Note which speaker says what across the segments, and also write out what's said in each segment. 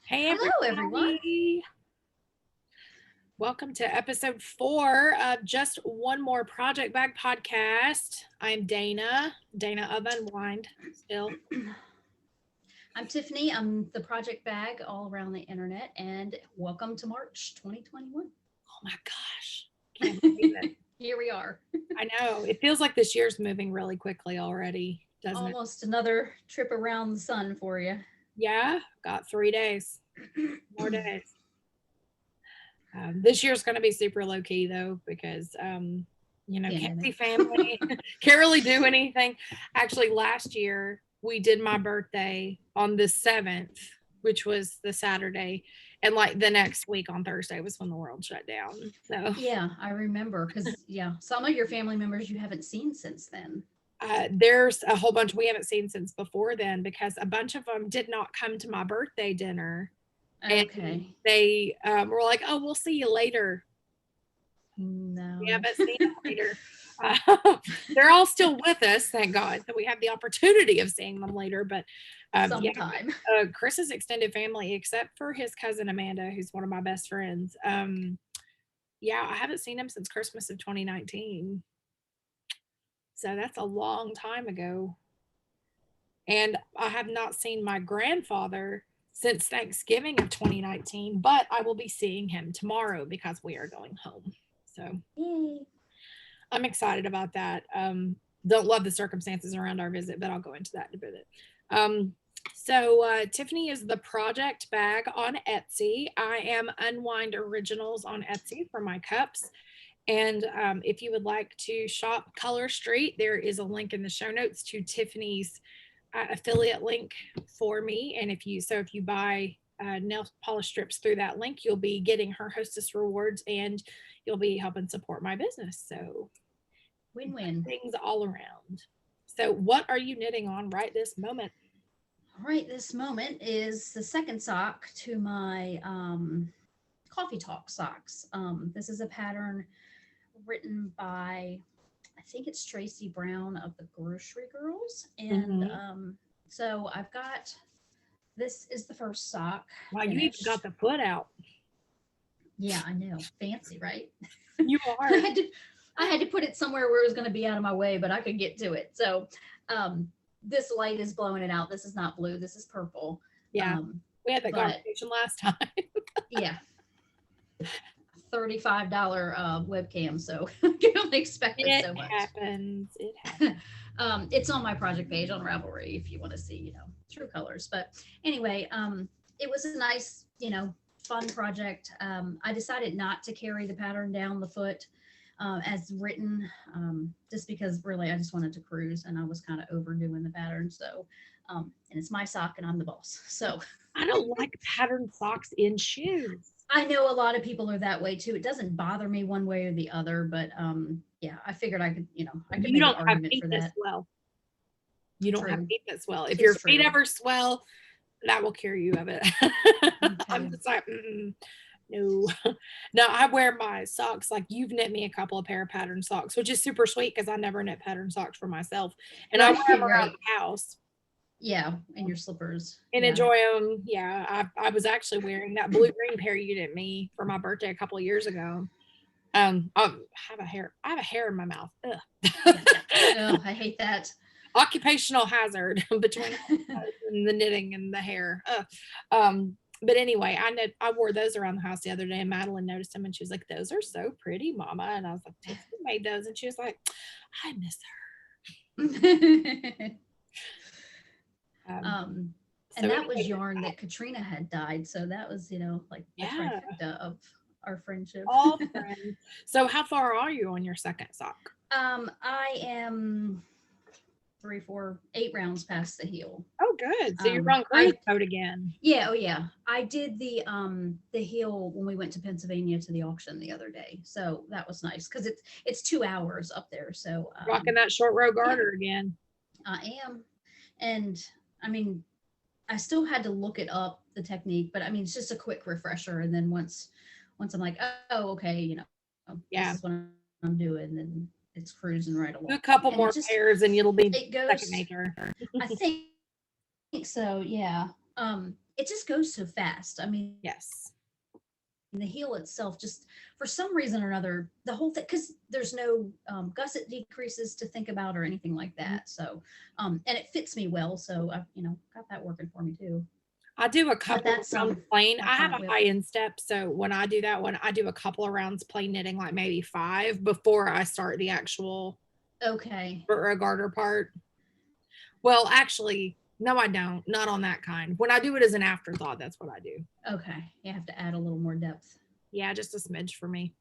Speaker 1: Hey
Speaker 2: Hello, everyone.
Speaker 1: everybody. Welcome to episode 4 of Just One More Project Bag podcast. I'm Dana of Unwind still.
Speaker 2: I'm Tiffany. I'm the project bag all around the internet, and welcome to March 2021.
Speaker 1: Oh my gosh. Can't believe it.
Speaker 2: Here we are.
Speaker 1: I know. It feels like this year's moving really quickly already, doesn't it?
Speaker 2: Almost another trip around the sun for you.
Speaker 1: Yeah, got 3 days. More days. This year's going to be super low key though, because can't see
Speaker 2: Pandemic.
Speaker 1: family, can't really do anything. Actually, last year we did my birthday on the 7th, which was the Saturday, and like the next week on Thursday was when the world shut down. So
Speaker 2: Yeah, I remember because, some of your family members you haven't seen since then.
Speaker 1: there's a whole bunch we haven't seen since before then, because a bunch of them did not come to my birthday dinner, and
Speaker 2: Okay.
Speaker 1: they were like, "Oh, we'll see you later." We
Speaker 2: No.
Speaker 1: haven't seen them later. They're all still with us, thank God, that we have the opportunity of seeing them later. But
Speaker 2: Sometime.
Speaker 1: Chris's extended family, except for his cousin Amanda, who's one of my best friends. I haven't seen him since Christmas of 2019. So that's a long time ago. And I have not seen my grandfather since Thanksgiving of 2019, but I will be seeing him tomorrow because we are going home. So
Speaker 2: Yay.
Speaker 1: I'm excited about that. Don't love the circumstances around our visit, but I'll go into that in a bit. Tiffany is the project bag on Etsy. I am Unwind Originals on Etsy for my cups. And if you would like to shop Color Street, there is a link in the show notes to Tiffany's affiliate link for me. And if you buy nail polish strips through that link, you'll be getting her hostess rewards and you'll be helping support my business. So
Speaker 2: Win-win.
Speaker 1: things all around. So what are you knitting on right this moment?
Speaker 2: Right this moment is the second sock to my Coffee Talk socks. This is a pattern written by, I think it's Tracy Brown of the Grocery Girls. And so I've got, this is the first sock.
Speaker 1: Wow, you even got the foot out.
Speaker 2: Yeah, I know. Fancy, right?
Speaker 1: You are.
Speaker 2: I had to put it somewhere where it was going to be out of my way, but I could get to it. So this light is blowing it out. This is not blue. This is purple.
Speaker 1: Yeah. We had that conversation last time.
Speaker 2: Yeah. $35 webcam, so I can only expect it so much.
Speaker 1: It happens.
Speaker 2: It's on my project page on Ravelry if you want to see, true colors. But anyway, it was a nice, fun project. I decided not to carry the pattern down the foot as written, just because really I just wanted to cruise and I was kind of overdoing the pattern. So, and it's my sock and I'm the boss. So
Speaker 1: I don't like patterned socks in shoes.
Speaker 2: I know a lot of people are that way too. It doesn't bother me one way or the other, but I figured I could, I could make an argument for that.
Speaker 1: You don't have feet that swell. If your feet ever swell, that will cure you of it. Okay. I'm just like, no. No, I wear my socks like you've knit me a couple of pair of pattern socks, which is super sweet because I never knit pattern socks for myself. And I wear them around the house.
Speaker 2: Yeah, and your slippers.
Speaker 1: And enjoy them. Yeah, I was actually wearing that blue-green pair you knit me for my birthday a couple of years ago. I have a hair in my mouth.
Speaker 2: Ugh. I hate that.
Speaker 1: Occupational hazard between the knitting and the hair. But anyway, I wore those around the house the other day, and Madeline noticed them, and she was like, "Those are so pretty, Mama." And I was like, "Who made those?" And she was like, "I miss her."
Speaker 2: And that was yarn that Katrina had dyed, so that was, like the trifecta of our friendship.
Speaker 1: All friends. So how far are you on your second sock?
Speaker 2: I am 8 rounds past the heel.
Speaker 1: Oh, good. So you're on cruise mode again.
Speaker 2: Yeah. Oh, yeah. I did the heel when we went to Pennsylvania to the auction the other day, so that was nice because it's 2 hours up there. So
Speaker 1: rocking that short row garter again.
Speaker 2: I am, and I mean, I still had to look it up, the technique, but I mean, it's just a quick refresher. And then once I'm like, oh, okay, this is what I'm doing, then it's cruising right along.
Speaker 1: Do a couple more pairs and it'll be
Speaker 2: second
Speaker 1: nature.
Speaker 2: I think so, yeah. it just goes so fast. I mean,
Speaker 1: Yes.
Speaker 2: the heel itself, just for some reason or another, the whole thing, because there's no gusset decreases to think about or anything like that. So, and it fits me well. So I've, got that working for me too.
Speaker 1: I do a
Speaker 2: But
Speaker 1: couple of
Speaker 2: that's
Speaker 1: rounds plain.
Speaker 2: my
Speaker 1: I have
Speaker 2: current
Speaker 1: a
Speaker 2: whip.
Speaker 1: high instep, so when I do that one, I do a couple of rounds plain knitting, like maybe 5 before I start the actual
Speaker 2: Okay.
Speaker 1: garter part. Well, actually, no, I don't. Not on that kind. When I do it as an afterthought, that's what I do.
Speaker 2: Okay. You have to add a little more depth.
Speaker 1: Yeah, just a smidge for me.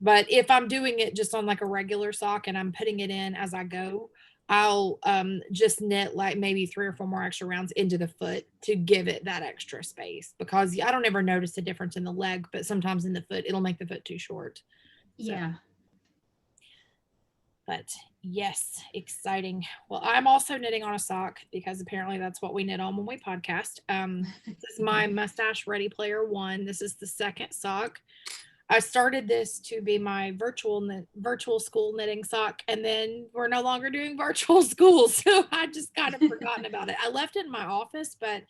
Speaker 1: But if I'm doing it just on like a regular sock and I'm putting it in as I go, I'll just knit like maybe 3 or 4 more extra rounds into the foot to give it that extra space, because I don't ever notice a difference in the leg, but sometimes in the foot it'll make the foot too short. So,
Speaker 2: Yeah.
Speaker 1: but yes, exciting. Well, I'm also knitting on a sock because apparently that's what we knit on when we podcast. This is my Mustache Ready Player 1. This is the second sock. I started this to be my virtual school knitting sock, and then we're no longer doing virtual school, so I just kind of forgotten about it. I left it in my office, but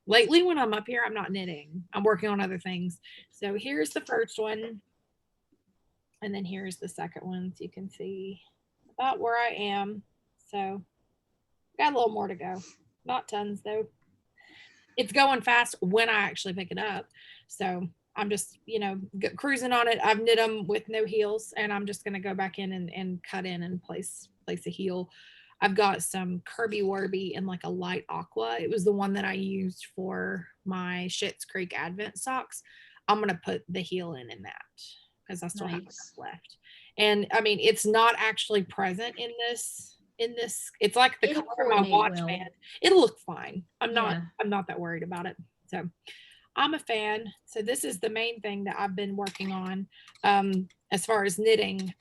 Speaker 1: lately when I'm up here, I'm not knitting. I'm working on other things. So here's the first one, and then here's the second one, so you can see about where I am. So got a little more to go. Not tons though. It's going fast when I actually pick it up. So I'm just, cruising on it. I've knit them with no heels, and I'm just going to go back in and cut in and place a heel. I've got some Kirby Warby in like a light aqua. It was the one that I used for my Schitt's Creek Advent socks. I'm going to put the heel in that because I still have enough left. And I mean, it's not actually present in this. It's like the
Speaker 2: It'll
Speaker 1: color of my watch
Speaker 2: well.
Speaker 1: band. It'll look fine. I'm
Speaker 2: Yeah.
Speaker 1: not that worried about it. So I'm a fan. So this is the main thing that I've been working on as far as knitting.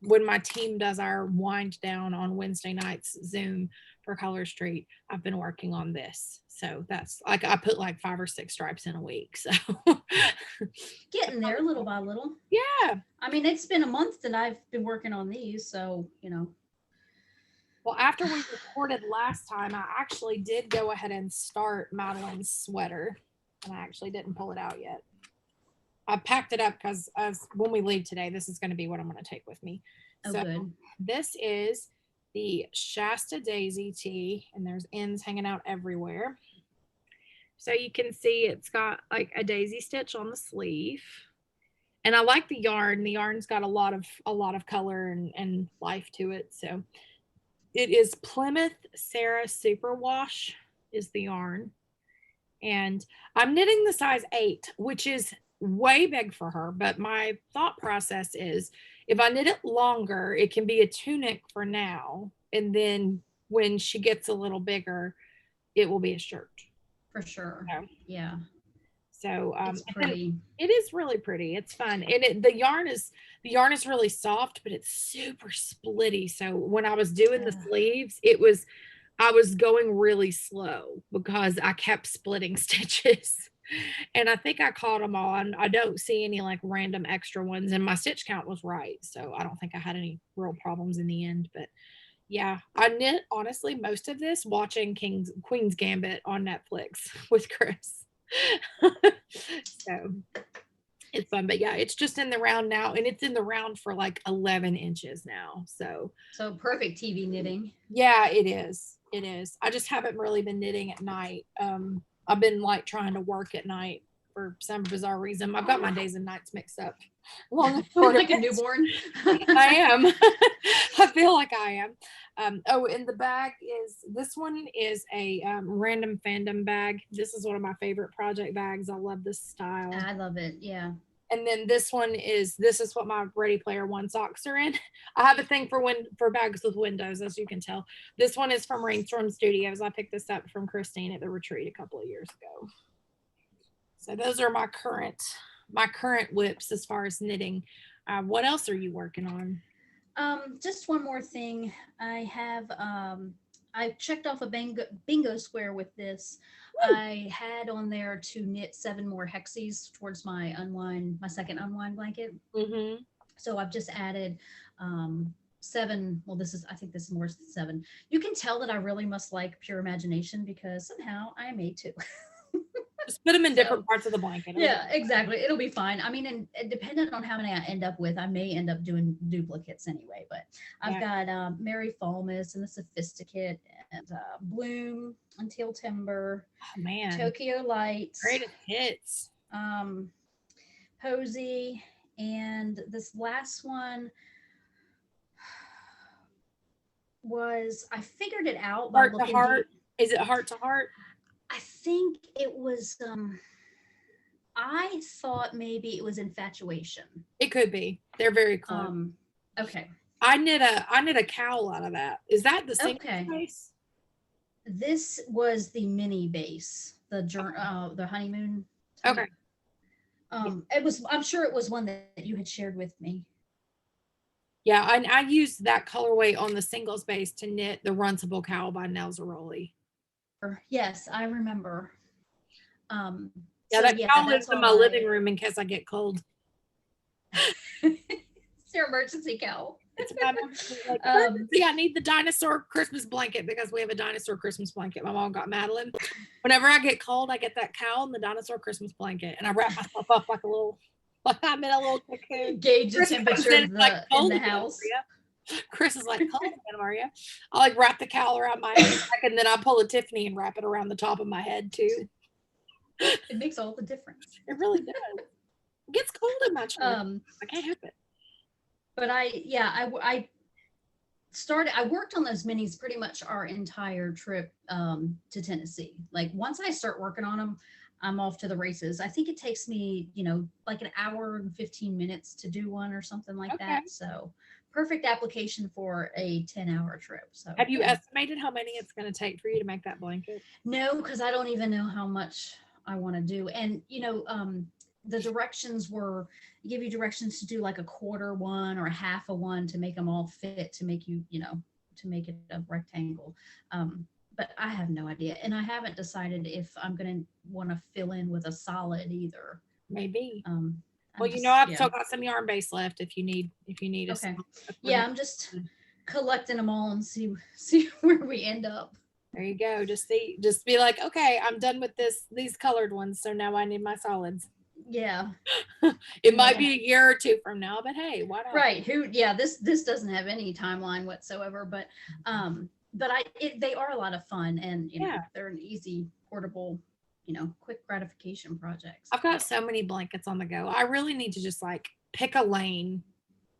Speaker 1: When my team does our wind down on Wednesday nights Zoom for Color Street, I've been working on this. So that's like I put like 5 or 6 stripes in a week. So
Speaker 2: Getting there little by little.
Speaker 1: Yeah.
Speaker 2: I mean, it's been a month that I've been working on these, so
Speaker 1: Well, after we recorded last time, I actually did go ahead and start Madeline's sweater, and I actually didn't pull it out yet. I packed it up because when we leave today, this is going to be what I'm going to take with me.
Speaker 2: Oh,
Speaker 1: so
Speaker 2: good.
Speaker 1: This is the Shasta Daisy Tee, and there's ends hanging out everywhere. So you can see it's got like a daisy stitch on the sleeve. And I like the yarn. The yarn's got a lot of color and life to it. So it is Plymouth Sarah Superwash is the yarn. And I'm knitting the size 8, which is way big for her. But my thought process is if I knit it longer, it can be a tunic for now. And then when she gets a little bigger, it will be a shirt.
Speaker 2: For sure.
Speaker 1: So,
Speaker 2: yeah.
Speaker 1: So
Speaker 2: it's pretty.
Speaker 1: It is really pretty. It's fun. And the yarn is really soft, but it's super splitty. So when I was doing the sleeves, I was going really slow because I kept splitting stitches. And I think I caught them all. And I don't see any like random extra ones. And my stitch count was right. So I don't think I had any real problems in the end. But yeah, I knit honestly most of this watching Queen's Gambit on Netflix with Chris. So it's fun. But yeah, it's just in the round now, and it's in the round for like 11 inches now. So
Speaker 2: perfect TV knitting.
Speaker 1: Yeah, it is. It is. I just haven't really been knitting at night. I've been like trying to work at night for some bizarre reason. I've got my days and nights mixed up.
Speaker 2: Long short like a newborn.
Speaker 1: I am. I feel like I am. And the bag this one is a random fandom bag. This is one of my favorite project bags. I love this style.
Speaker 2: I love it. Yeah.
Speaker 1: And then this is what my Ready Player 1 socks are in. I have a thing for bags with windows, as you can tell. This one is from Rainstorm Studios. I picked this up from Christine at the retreat a couple of years ago. So those are my current whips as far as knitting. What else are you working on?
Speaker 2: Just one more thing. I have I checked off a bingo square with this. Woo! I had on there to knit 7 more hexies towards my second unwind blanket.
Speaker 1: Mm-hmm.
Speaker 2: So I've just added 7. Well, I think this is more 7. You can tell that I really must like Pure Imagination because somehow I made 2.
Speaker 1: Just put them in
Speaker 2: So,
Speaker 1: different parts of the blanket.
Speaker 2: yeah, exactly. It'll be fine. I mean, and depending on how many I end up with, I may end up doing duplicates anyway. But I've got Mary Falmus and the Sophisticate and Bloom, Until Timber,
Speaker 1: Oh man,
Speaker 2: Tokyo Lights,
Speaker 1: greatest hits.
Speaker 2: Posey, and this last one was, I figured it out by
Speaker 1: Heart to
Speaker 2: looking
Speaker 1: heart.
Speaker 2: deep.
Speaker 1: Is it heart to heart?
Speaker 2: I think it was I thought maybe it was Infatuation.
Speaker 1: It could be. They're very close.
Speaker 2: Okay.
Speaker 1: I knit a cowl out of that. Is that the same base?
Speaker 2: This was the mini base, the honeymoon.
Speaker 1: Okay.
Speaker 2: It was, I'm sure it was one that you had shared with me.
Speaker 1: Yeah, I used that colorway on the singles base to knit the Runcible Cowl by Nelzaroli.
Speaker 2: Yes, I remember.
Speaker 1: Yeah, that cowl lives in my living room in case I get cold.
Speaker 2: It's your emergency cowl.
Speaker 1: It's my emergency, like, I need the dinosaur Christmas blanket because we have a dinosaur Christmas blanket. My mom got Madeline. Whenever I get cold, I get that cowl and the dinosaur Christmas blanket, and I wrap myself up like a little, like I'm in a little cocoon.
Speaker 2: Gauge the temperature in the house.
Speaker 1: Chris is like, cold again, Maria. I like wrap the cowl around my head, and then I pull a Tiffany and wrap it around the top of my head too.
Speaker 2: It makes all the difference.
Speaker 1: It really does. It gets cold in my chair. I can't help it.
Speaker 2: But I worked on those minis pretty much our entire trip to Tennessee. Like once I start working on them, I'm off to the races. I think it takes me, like an hour and 15 minutes to do one or something like that. So perfect application for a 10-hour trip. So
Speaker 1: have you estimated how many it's going to take for you to make that blanket?
Speaker 2: No, because I don't even know how much I want to do. And, the directions give you directions to do like a quarter one or a half a one to make them all fit, to make you, to make it a rectangle. But I have no idea. And I haven't decided if I'm going to want to fill in with a solid either.
Speaker 1: Maybe. Well, I've still got some yarn base left if you need
Speaker 2: okay. Yeah, I'm just collecting them all and see where we end up.
Speaker 1: There you go. Just be like, okay, I'm done with these colored ones. So now I need my solids.
Speaker 2: Yeah.
Speaker 1: It might be a year or two from now, but hey, why not?
Speaker 2: Right. This doesn't have any timeline whatsoever, but they are a lot of fun, and they're an easy, portable, quick gratification projects.
Speaker 1: I've got so many blankets on the go. I really need to just like pick a lane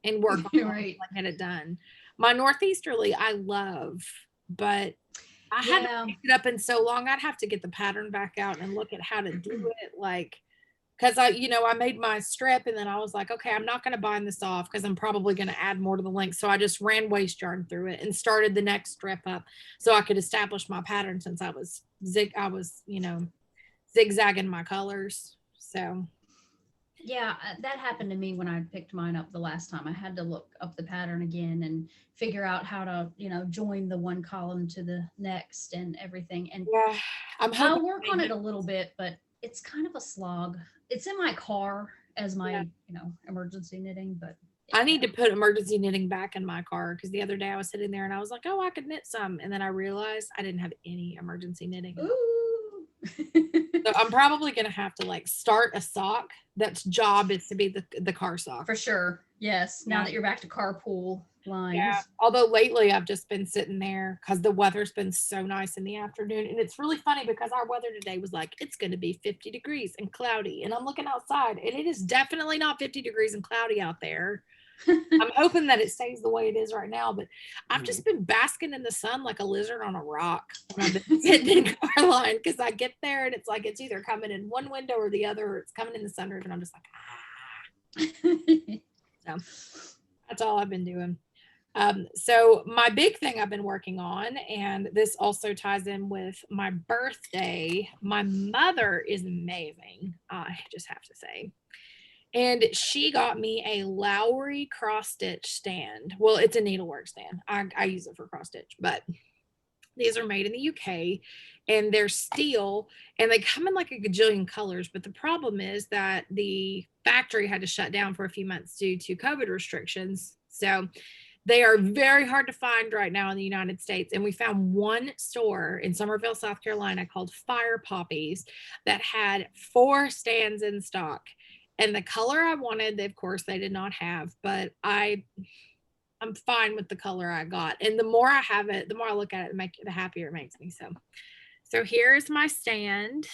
Speaker 1: and work on it, get it done. My Northeasterly I love, but I haven't picked it up in so long. I'd have to get the pattern back out and look at how to do it. Like, because I made my strip and then I was like, okay, I'm not going to bind this off because I'm probably going to add more to the length. So I just ran waste yarn through it and started the next strip up so I could establish my pattern since I was zigzagging my colors. So
Speaker 2: yeah, that happened to me when I picked mine up the last time. I had to look up the pattern again and figure out how to, join the one column to the next and everything. And
Speaker 1: yeah,
Speaker 2: I'll work on it a little bit, but it's kind of a slog. It's in my car as my, emergency knitting, but
Speaker 1: I need to put emergency knitting back in my car because the other day I was sitting there and I was like, oh, I could knit some. And then I realized I didn't have any emergency knitting.
Speaker 2: Ooh.
Speaker 1: So I'm probably going to have to like start a sock that's job is to be the car sock.
Speaker 2: For sure. Yes. Now that you're back to carpool lines.
Speaker 1: Yeah. Although lately I've just been sitting there because the weather's been so nice in the afternoon. And it's really funny because our weather today was like, it's going to be 50 degrees and cloudy. And I'm looking outside and it is definitely not 50 degrees and cloudy out there. I'm hoping that it stays the way it is right now, but I've just been basking in the sun like a lizard on a rock when I've been sitting in Caroline because I get there and it's like it's either coming in one window or the other, or it's coming in the sunroof, and I'm just like, So that's all I've been doing. So my big thing I've been working on, and this also ties in with my birthday. My mother is amazing, I just have to say. And she got me a Lowry cross stitch stand. Well, it's a needlework stand. I use it for cross stitch, but these are made in the UK and they're steel and they come in like a gajillion colors. But the problem is that the factory had to shut down for a few months due to COVID restrictions. So They are very hard to find right now in the United States. And we found one store in Summerville, South Carolina called Fire Poppies that had 4 stands in stock. And the color I wanted, of course, they did not have, but I'm fine with the color I got. And the more I have it, the more I look at it, the happier it makes me. So here's my stand.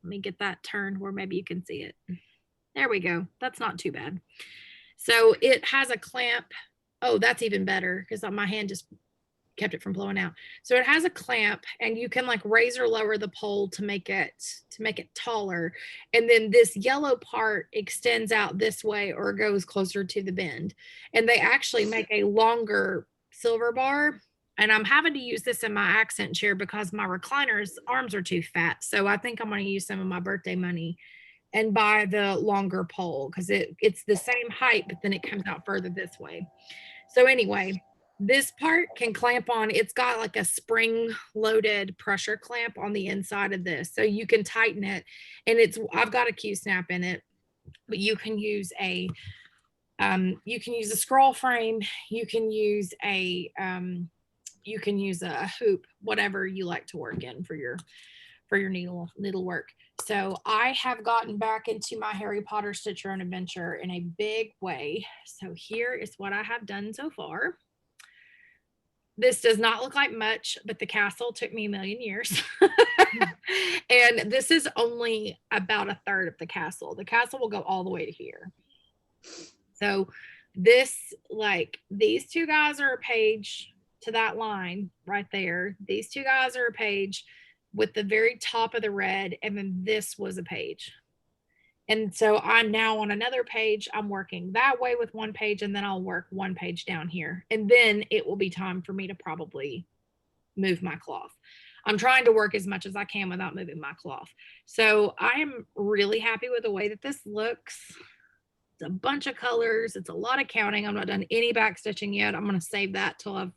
Speaker 1: Let me get that turned where maybe you can see it. There we go. That's not too bad. So it has a clamp. Oh, that's even better because my hand just kept it from blowing out. So it has a clamp, and you can like raise or lower the pole to make it taller. And then this yellow part extends out this way or goes closer to the bend. And they actually make a longer silver bar. And I'm having to use this in my accent chair because my recliner's arms are too fat. So I think I'm going to use some of my birthday money and buy the longer pole because it's the same height, but then it comes out further this way. So anyway, this part can clamp on. It's got like a spring loaded pressure clamp on the inside of this. So you can tighten it, and I've got a Q-snap in it, but you can use a scroll frame. You can use a hoop, whatever you like to work in for your needle work. So I have gotten back into my Harry Potter Stitch Your Own Adventure in a big way. So here is what I have done so far. This does not look like much, but the castle took me a million years. And this is only about a third of the castle. The castle will go all the way to here. So this, like, these 2 guys are a page to that line right there. These 2 guys are a page with the very top of the red, and then this was a page. And so I'm now on another page. I'm working that way with 1 page, and then I'll work 1 page down here. And then it will be time for me to probably move my cloth. I'm trying to work as much as I can without moving my cloth. So I am really happy with the way that this looks. It's a bunch of colors. It's a lot of counting. I'm not done any back stitching yet. I'm going to save that till I've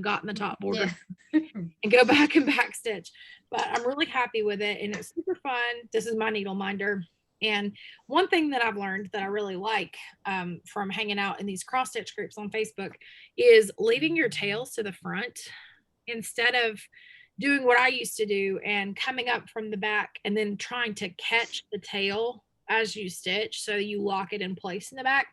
Speaker 1: gotten the top border and go back and back stitch. But I'm really happy with it, and it's super fun. This is my needle minder. And one thing that I've learned that I really like from hanging out in these cross stitch groups on Facebook is leaving your tails to the front instead of doing what I used to do and coming up from the back and then trying to catch the tail as you stitch so you lock it in place in the back.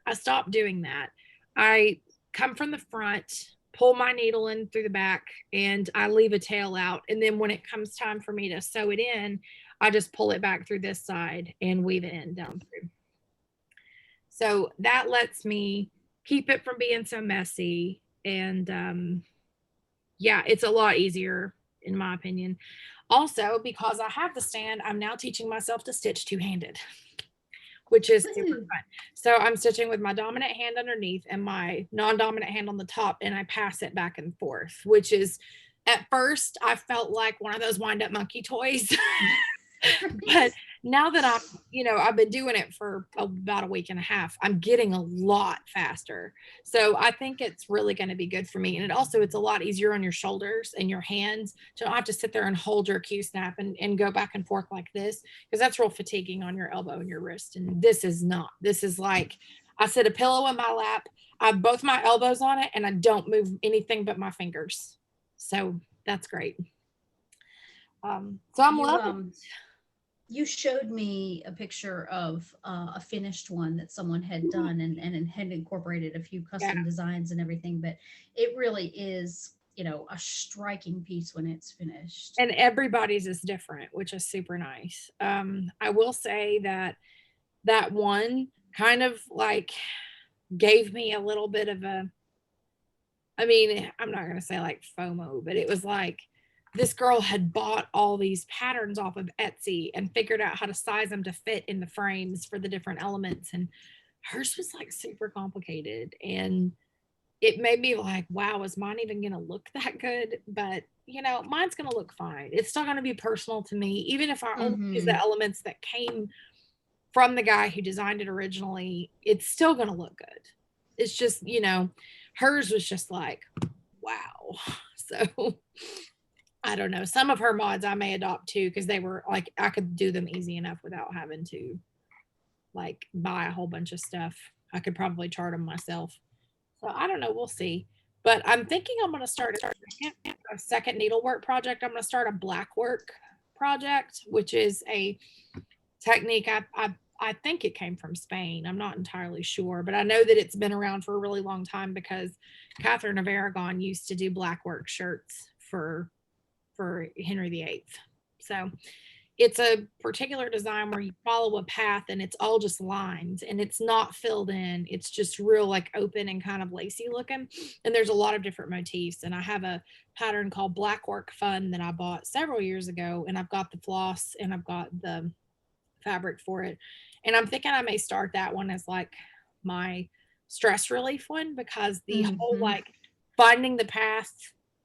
Speaker 1: I stopped doing that. I come from the front, pull my needle in through the back, and I leave a tail out. And then when it comes time for me to sew it in, I just pull it back through this side and weave it in down through. So that lets me keep it from being so messy. And yeah, it's a lot easier in my opinion. Also, because I have the stand, I'm now teaching myself to stitch 2-handed, which is super fun. So I'm stitching with my dominant hand underneath and my non-dominant hand on the top, and I pass it back and forth, which is, at first I felt like one of those wind up monkey toys. But now that I've been doing it for about a week and a half, I'm getting a lot faster. So I think it's really going to be good for me. And it's a lot easier on your shoulders and your hands to not have to sit there and hold your Q-snap and go back and forth like this, because that's real fatiguing on your elbow and your wrist. And this is not. This is like, I sit a pillow in my lap, I have both my elbows on it, and I don't move anything but my fingers. So that's great. So I'm loving.
Speaker 2: You showed me a picture of a finished one that someone had done and had incorporated a few custom designs and everything, but it really is, a striking piece when it's finished.
Speaker 1: And everybody's is different, which is super nice. I will say that one kind of like gave me a little bit of I'm not going to say like FOMO, but it was like, this girl had bought all these patterns off of Etsy and figured out how to size them to fit in the frames for the different elements. And hers was like super complicated. And it made me like, wow, is mine even going to look that good? But, mine's going to look fine. It's still going to be personal to me. Even if I only use the elements that came from the guy who designed it originally, it's still going to look good. It's just, hers was just like, wow. So I don't know. Some of her mods I may adopt too, because they were like, I could do them easy enough without having to like buy a whole bunch of stuff. I could probably chart them myself. So I don't know, we'll see. But I'm thinking I'm going to start a second needlework project. I'm going to start a black work project, which is a technique. I think it came from Spain. I'm not entirely sure, but I know that it's been around for a really long time because Catherine of Aragon used to do black work shirts for Henry VIII. So it's a particular design where you follow a path and it's all just lines and it's not filled in. It's just real like open and kind of lacy looking. And there's a lot of different motifs. And I have a pattern called Black Work Fun that I bought several years ago. And I've got the floss and I've got the fabric for it. And I'm thinking I may start that one as like my stress relief one because the whole like finding the path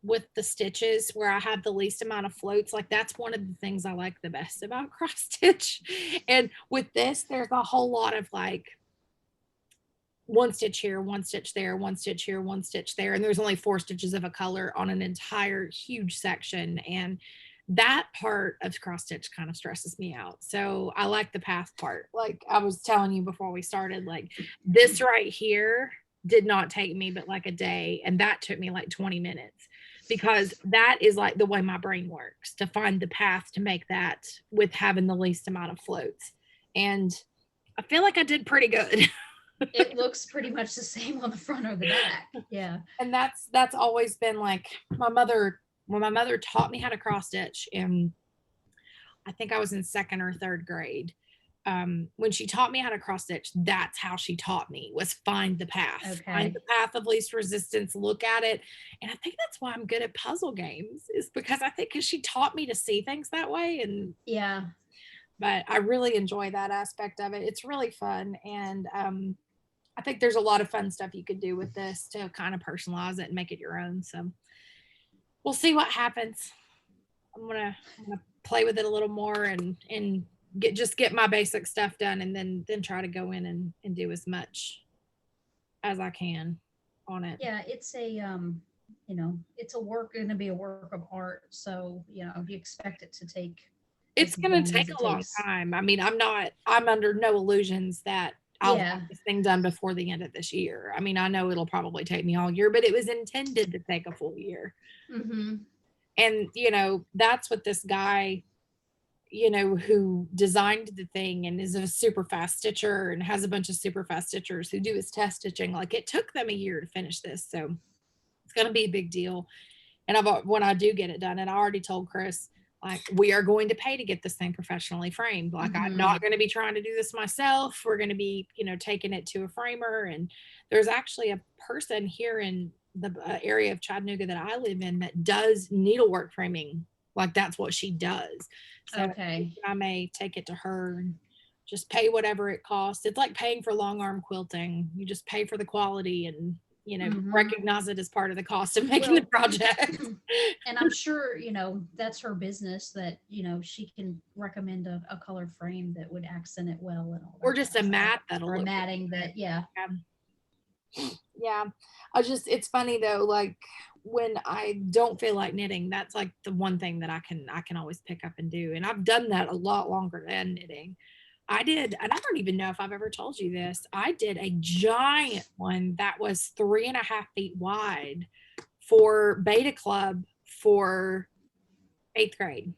Speaker 1: with the stitches where I have the least amount of floats, like that's one of the things I like the best about cross stitch. And with this, there's a whole lot of like one stitch here, one stitch there, one stitch here, one stitch there. And there's only 4 stitches of a color on an entire huge section. And that part of cross stitch kind of stresses me out. So I like the path part. Like I was telling you before we started, like this right here did not take me but like a day. And that took me like 20 minutes because that is like the way my brain works to find the path to make that with having the least amount of floats. And I feel like I did pretty good.
Speaker 2: It looks pretty much the same on the front or the back. Yeah.
Speaker 1: And that's always been like my mother, when my mother taught me how to cross stitch, and I think I was in 2nd or 3rd grade. When she taught me how to cross stitch, that's how she taught me, was find the path, find the path of least resistance, look at it. And I think that's why I'm good at puzzle games, is because I think because she taught me to see things that way. And
Speaker 2: yeah,
Speaker 1: but I really enjoy that aspect of it. It's really fun. And I think there's a lot of fun stuff you could do with this to kind of personalize it and make it your own. So we'll see what happens. I'm gonna play with it a little more and get my basic stuff done, and then try to go in and do as much as I can on it.
Speaker 2: Yeah, it's a it's a work going to be a work of art. So, if you expect it to take
Speaker 1: It's gonna take a long time. I mean, I'm under no illusions that I'll have this thing done before the end of this year. I mean, I know it'll probably take me all year, but it was intended to take a full year. And that's what this guy, who designed the thing and is a super fast stitcher and has a bunch of super fast stitchers who do his test stitching. Like it took them a year to finish this. So it's going to be a big deal. And when I do get it done, and I already told Chris, like, we are going to pay to get this thing professionally framed. Like I'm not going to be trying to do this myself. We're going to be, taking it to a framer. And there's actually a person here in the area of Chattanooga that I live in that does needlework framing. Like that's what she does. So I may take it to her and just pay whatever it costs. It's like paying for long arm quilting. You just pay for the quality and recognize it as part of the cost of making the project.
Speaker 2: And I'm sure, that's her business, that, she can recommend a color frame that would accent it well. And all that,
Speaker 1: or just a mat
Speaker 2: or matting that. Yeah.
Speaker 1: It's funny though, like when I don't feel like knitting, that's like the one thing that I can always pick up and do. And I've done that a lot longer than knitting. I did, and I don't even know if I've ever told you this. I did a giant one that was 3.5 feet wide for Beta Club for 8th grade.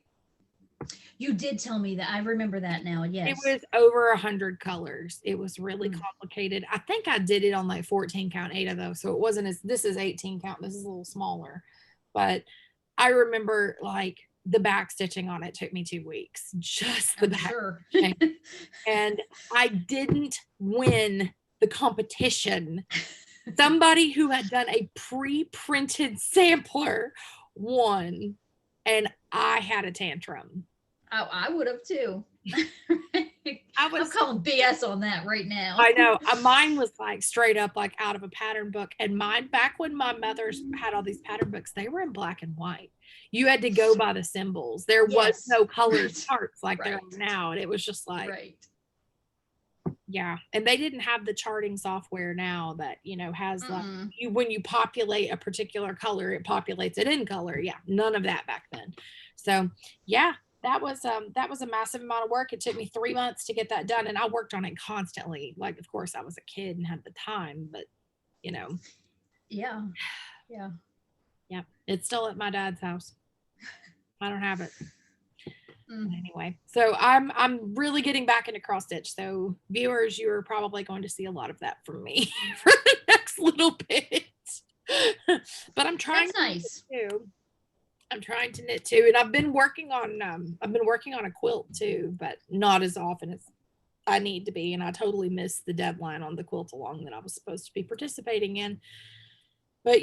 Speaker 2: You did tell me that. I remember that now. Yes.
Speaker 1: It was over 100 colors. It was really complicated. I think I did it on like 14 count 8 of those. So it wasn't this is 18 count. This is a little smaller. But I remember like the back stitching on it took me 2 weeks. Just the back.
Speaker 2: Sure.
Speaker 1: And I didn't win the competition. Somebody who had done a pre-printed sampler won, and I had a tantrum.
Speaker 2: Oh, I would have too. I'm calling BS on that right now.
Speaker 1: I know. Mine was like straight up like out of a pattern book. And mine, back when my mother's had all these pattern books, they were in black and white. You had to go by the symbols. There was no colored charts like there are now. And it was just like, yeah. And they didn't have the charting software now that, has like when you populate a particular color, it populates it in color. Yeah. None of that back then. So yeah. That was a massive amount of work. It took me 3 months to get that done. And I worked on it constantly. Like, of course I was a kid and had the time, but
Speaker 2: Yeah. Yeah.
Speaker 1: Yeah, it's still at my dad's house. I don't have it. Anyway, so I'm really getting back into cross stitch. So viewers, you're probably going to see a lot of that from me for the next little bit. But I'm trying.
Speaker 2: That's nice.
Speaker 1: To I'm trying to knit too, and I've been working on a quilt too, but not as often as I need to be. And I totally missed the deadline on the quilt along that I was supposed to be participating in. But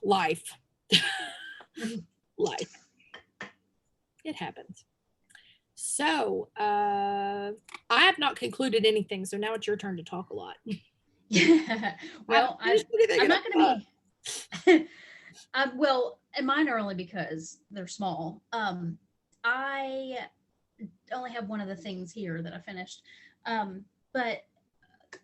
Speaker 1: life. Life. It happens. So I have not concluded anything, so now it's your turn to talk a lot.
Speaker 2: Yeah. Well, I'm not going to be. Well, and mine are only because they're small. I only have one of the things here that I finished. But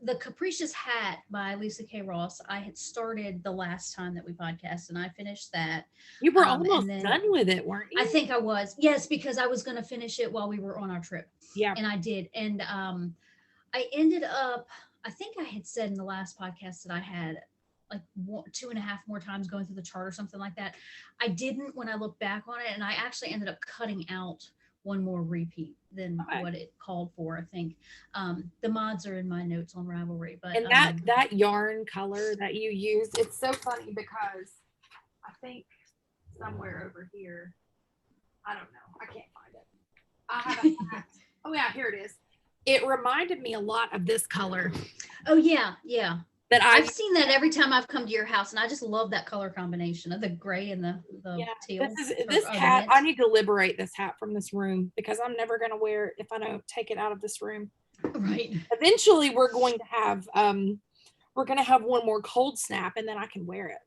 Speaker 2: the Capricious Hat by Lisa K. Ross, I had started the last time that we podcast, and I finished that.
Speaker 1: You were almost done with it, weren't you?
Speaker 2: I think I was. Yes, because I was going to finish it while we were on our trip.
Speaker 1: Yeah.
Speaker 2: And I did. And I ended up, I think I had said in the last podcast that I had like 2.5 more times going through the chart or something like that. I didn't when I look back on it. And I actually ended up cutting out one more repeat than what it called for. I think the mods are in my notes on Ravelry, but
Speaker 1: and that yarn color that you use, it's so funny because I think somewhere over here, I don't know, I can't find it. I have a hat. Oh yeah, here it is. It reminded me a lot of this color.
Speaker 2: Oh yeah, yeah.
Speaker 1: That
Speaker 2: I've seen that every time I've come to your house, and I just love that color combination of the gray and the teal.
Speaker 1: This hat, I need to liberate this hat from this room because I'm never going to wear it if I don't take it out of this room.
Speaker 2: Right.
Speaker 1: Eventually, we're going to have one more cold snap, and then I can wear it.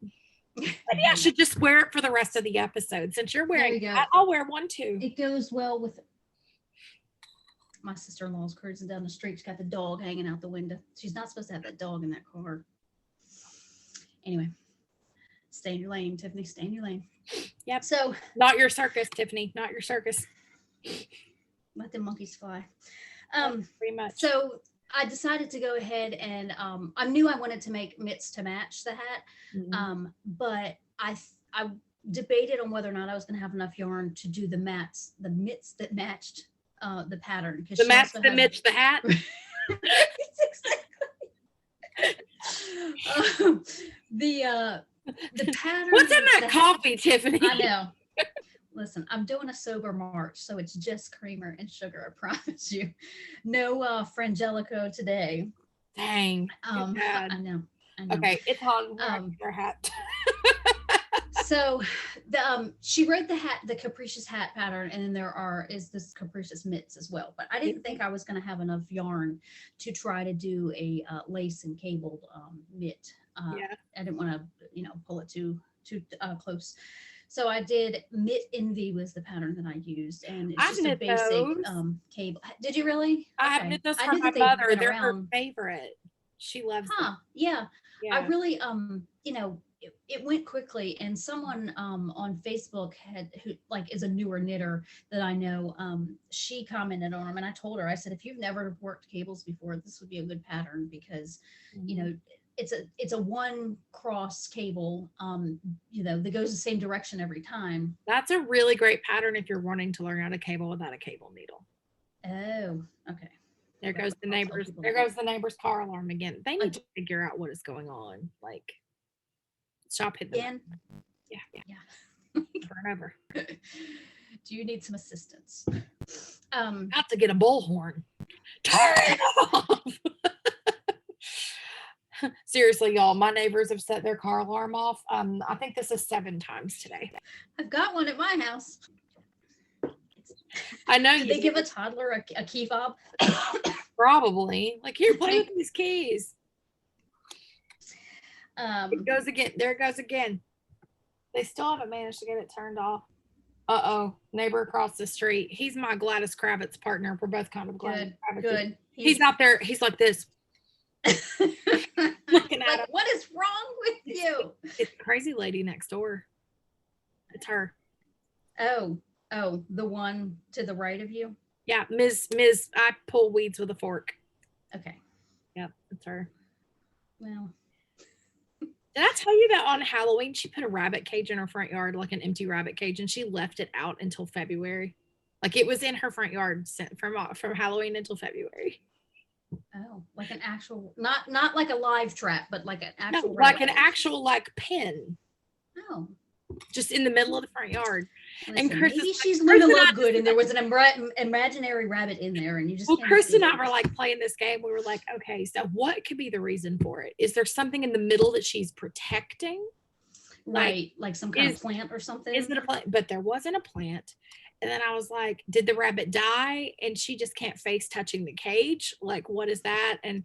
Speaker 1: Maybe I should just wear it for the rest of the episode. Since you're wearing that, I'll wear one too.
Speaker 2: It goes well with my sister-in-law's cruising down the street. She's got the dog hanging out the window. She's not supposed to have that dog in that car. Anyway, stay in your lane, Tiffany. Stay in your lane.
Speaker 1: Yep.
Speaker 2: So
Speaker 1: not your circus, Tiffany. Not your circus.
Speaker 2: Let the monkeys fly.
Speaker 1: Pretty much.
Speaker 2: So I decided to go ahead and I knew I wanted to make mitts to match the hat, but I debated on whether or not I was going to have enough yarn to do the mitts that matched the pattern.
Speaker 1: The mats that match the hat.
Speaker 2: The pattern.
Speaker 1: What's in that coffee, Tiffany?
Speaker 2: I know. Listen, I'm doing a sober March, so it's just creamer and sugar. I promise you. No Frangelico today.
Speaker 1: Dang.
Speaker 2: I know.
Speaker 1: Okay, it's on your hat.
Speaker 2: So she wrote the Capricious hat pattern, and then there is this Capricious mitts as well. But I didn't think I was going to have enough yarn to try to do a lace and cabled mitt. I didn't want to, pull it too close. So I did Mitt Envy was the pattern that I used, and it's just a basic cable. Did you really?
Speaker 1: I have knit those for my mother. They're her favorite. She loves them.
Speaker 2: Yeah. I really, it went quickly, and someone on Facebook who is a newer knitter that I know, she commented on them, and I told her, I said, if you've never worked cables before, this would be a good pattern because, it's a one cross cable, that goes the same direction every time.
Speaker 1: That's a really great pattern if you're wanting to learn how to cable without a cable needle.
Speaker 2: Oh, okay.
Speaker 1: There goes the neighbor's car alarm again. They need to figure out what is going on. Like, stop hitting
Speaker 2: again.
Speaker 1: Yeah. Forever.
Speaker 2: Do you need some assistance?
Speaker 1: Got to get a bullhorn. Turn it off. Seriously, y'all, my neighbors have set their car alarm off. I think this is 7 times today.
Speaker 2: I've got one at my house.
Speaker 1: I know.
Speaker 2: Did they give a toddler a key fob?
Speaker 1: Probably. Like, here, play with these keys. It goes again. There it goes again. They still haven't managed to get it turned off. Uh-oh. Neighbor across the street. He's my Gladys Kravitz partner. We're both kind of Gladys Kravitz.
Speaker 2: Good.
Speaker 1: He's out there. He's like this. Looking at him.
Speaker 2: What is wrong with you?
Speaker 1: It's the crazy lady next door. It's her.
Speaker 2: Oh, the one to the right of you?
Speaker 1: Yeah, Ms. I pull weeds with a fork.
Speaker 2: Okay.
Speaker 1: Yep, it's her.
Speaker 2: Well,
Speaker 1: Did I tell you that on Halloween she put a rabbit cage in her front yard, like an empty rabbit cage, and she left it out until February? Like it was in her front yard from Halloween until February.
Speaker 2: Oh, like an actual, not like a live trap, but like an
Speaker 1: No,
Speaker 2: actual
Speaker 1: like an
Speaker 2: cage.
Speaker 1: actual like pen,
Speaker 2: Oh,
Speaker 1: just in the middle of the front yard.
Speaker 2: listen,
Speaker 1: And Chris
Speaker 2: maybe
Speaker 1: is
Speaker 2: she's
Speaker 1: Chris
Speaker 2: Luna
Speaker 1: and I
Speaker 2: Lovegood, and there was an imaginary rabbit in there, and you just
Speaker 1: well,
Speaker 2: can't
Speaker 1: Chris
Speaker 2: see
Speaker 1: and
Speaker 2: it.
Speaker 1: I were like playing this game. We were like, okay, so what could be the reason for it? Is there something in the middle that she's protecting?
Speaker 2: Right, like some kind of plant or something.
Speaker 1: Is it a plant? But there wasn't a plant. And then I was like, did the rabbit die? And she just can't face touching the cage. Like, what is that? And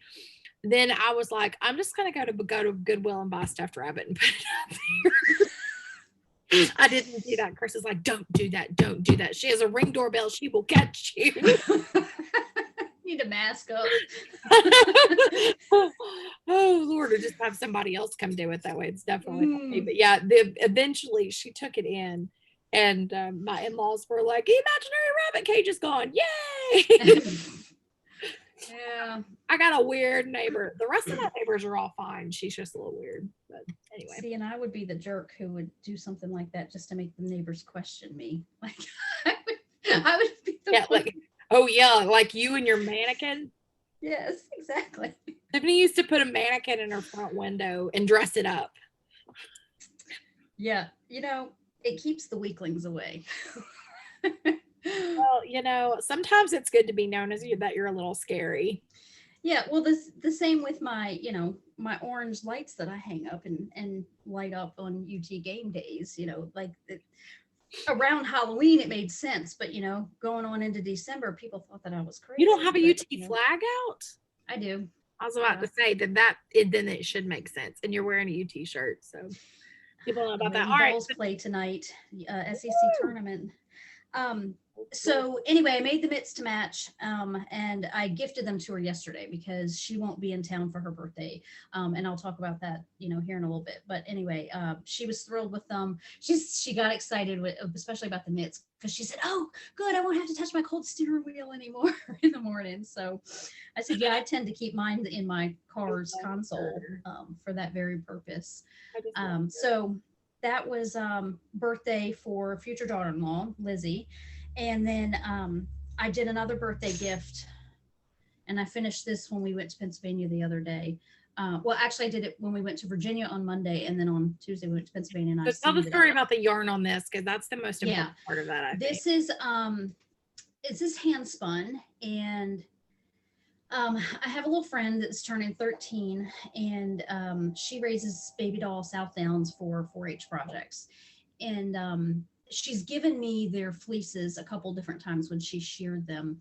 Speaker 1: then I was like, I'm just gonna go to Goodwill and buy a stuffed rabbit and put it up there. I didn't do that. Chris is like, don't do that. Don't do that. She has a Ring doorbell. She will catch you.
Speaker 2: Need a mask up.
Speaker 1: Oh Lord, or just have somebody else come do it that way. It's definitely me. But yeah, eventually she took it in, and my in-laws were like, imaginary rabbit cage is gone. Yay.
Speaker 2: Yeah.
Speaker 1: I got a weird neighbor. The rest of my neighbors are all fine. She's just a little weird. But anyway.
Speaker 2: See, and I would be the jerk who would do something like that just to make the neighbors question me. Like I would be the one.
Speaker 1: Like, oh yeah, like you and your mannequin.
Speaker 2: Yes, exactly.
Speaker 1: Tiffany used to put a mannequin in her front window and dress it up.
Speaker 2: Yeah, it keeps the weaklings away.
Speaker 1: Well, sometimes it's good to be known as that you're a little scary.
Speaker 2: Yeah, well, the same with my, my orange lights that I hang up and light up on UT game days. Around Halloween it made sense, but going on into December, people thought that I was crazy.
Speaker 1: You don't have a UT flag out?
Speaker 2: I do.
Speaker 1: I was about to say then it should make sense, and you're wearing a UT shirt, so people know about that. All right,
Speaker 2: play tonight, SEC tournament. So anyway, I made the mitts to match, and I gifted them to her yesterday because she won't be in town for her birthday. And I'll talk about that, here in a little bit. But anyway, she was thrilled with them. She got excited especially about the mitts, because she said, "Oh, good, I won't have to touch my cold steering wheel anymore in the morning." So I said, "Yeah, I tend to keep mine in my car's console for that very purpose." So that was birthday for future daughter-in-law, Lizzy. And then I did another birthday gift, and I finished this when we went to Pennsylvania the other day. Well, actually, I did it when we went to Virginia on Monday, and then on Tuesday we went to Pennsylvania. And
Speaker 1: tell the story about the yarn on this, because that's the most important part of that. I think
Speaker 2: this is hand spun, and I have a little friend that's turning 13, and she raises baby doll South Downs for 4-H projects, and she's given me their fleeces a couple different times when she sheared them.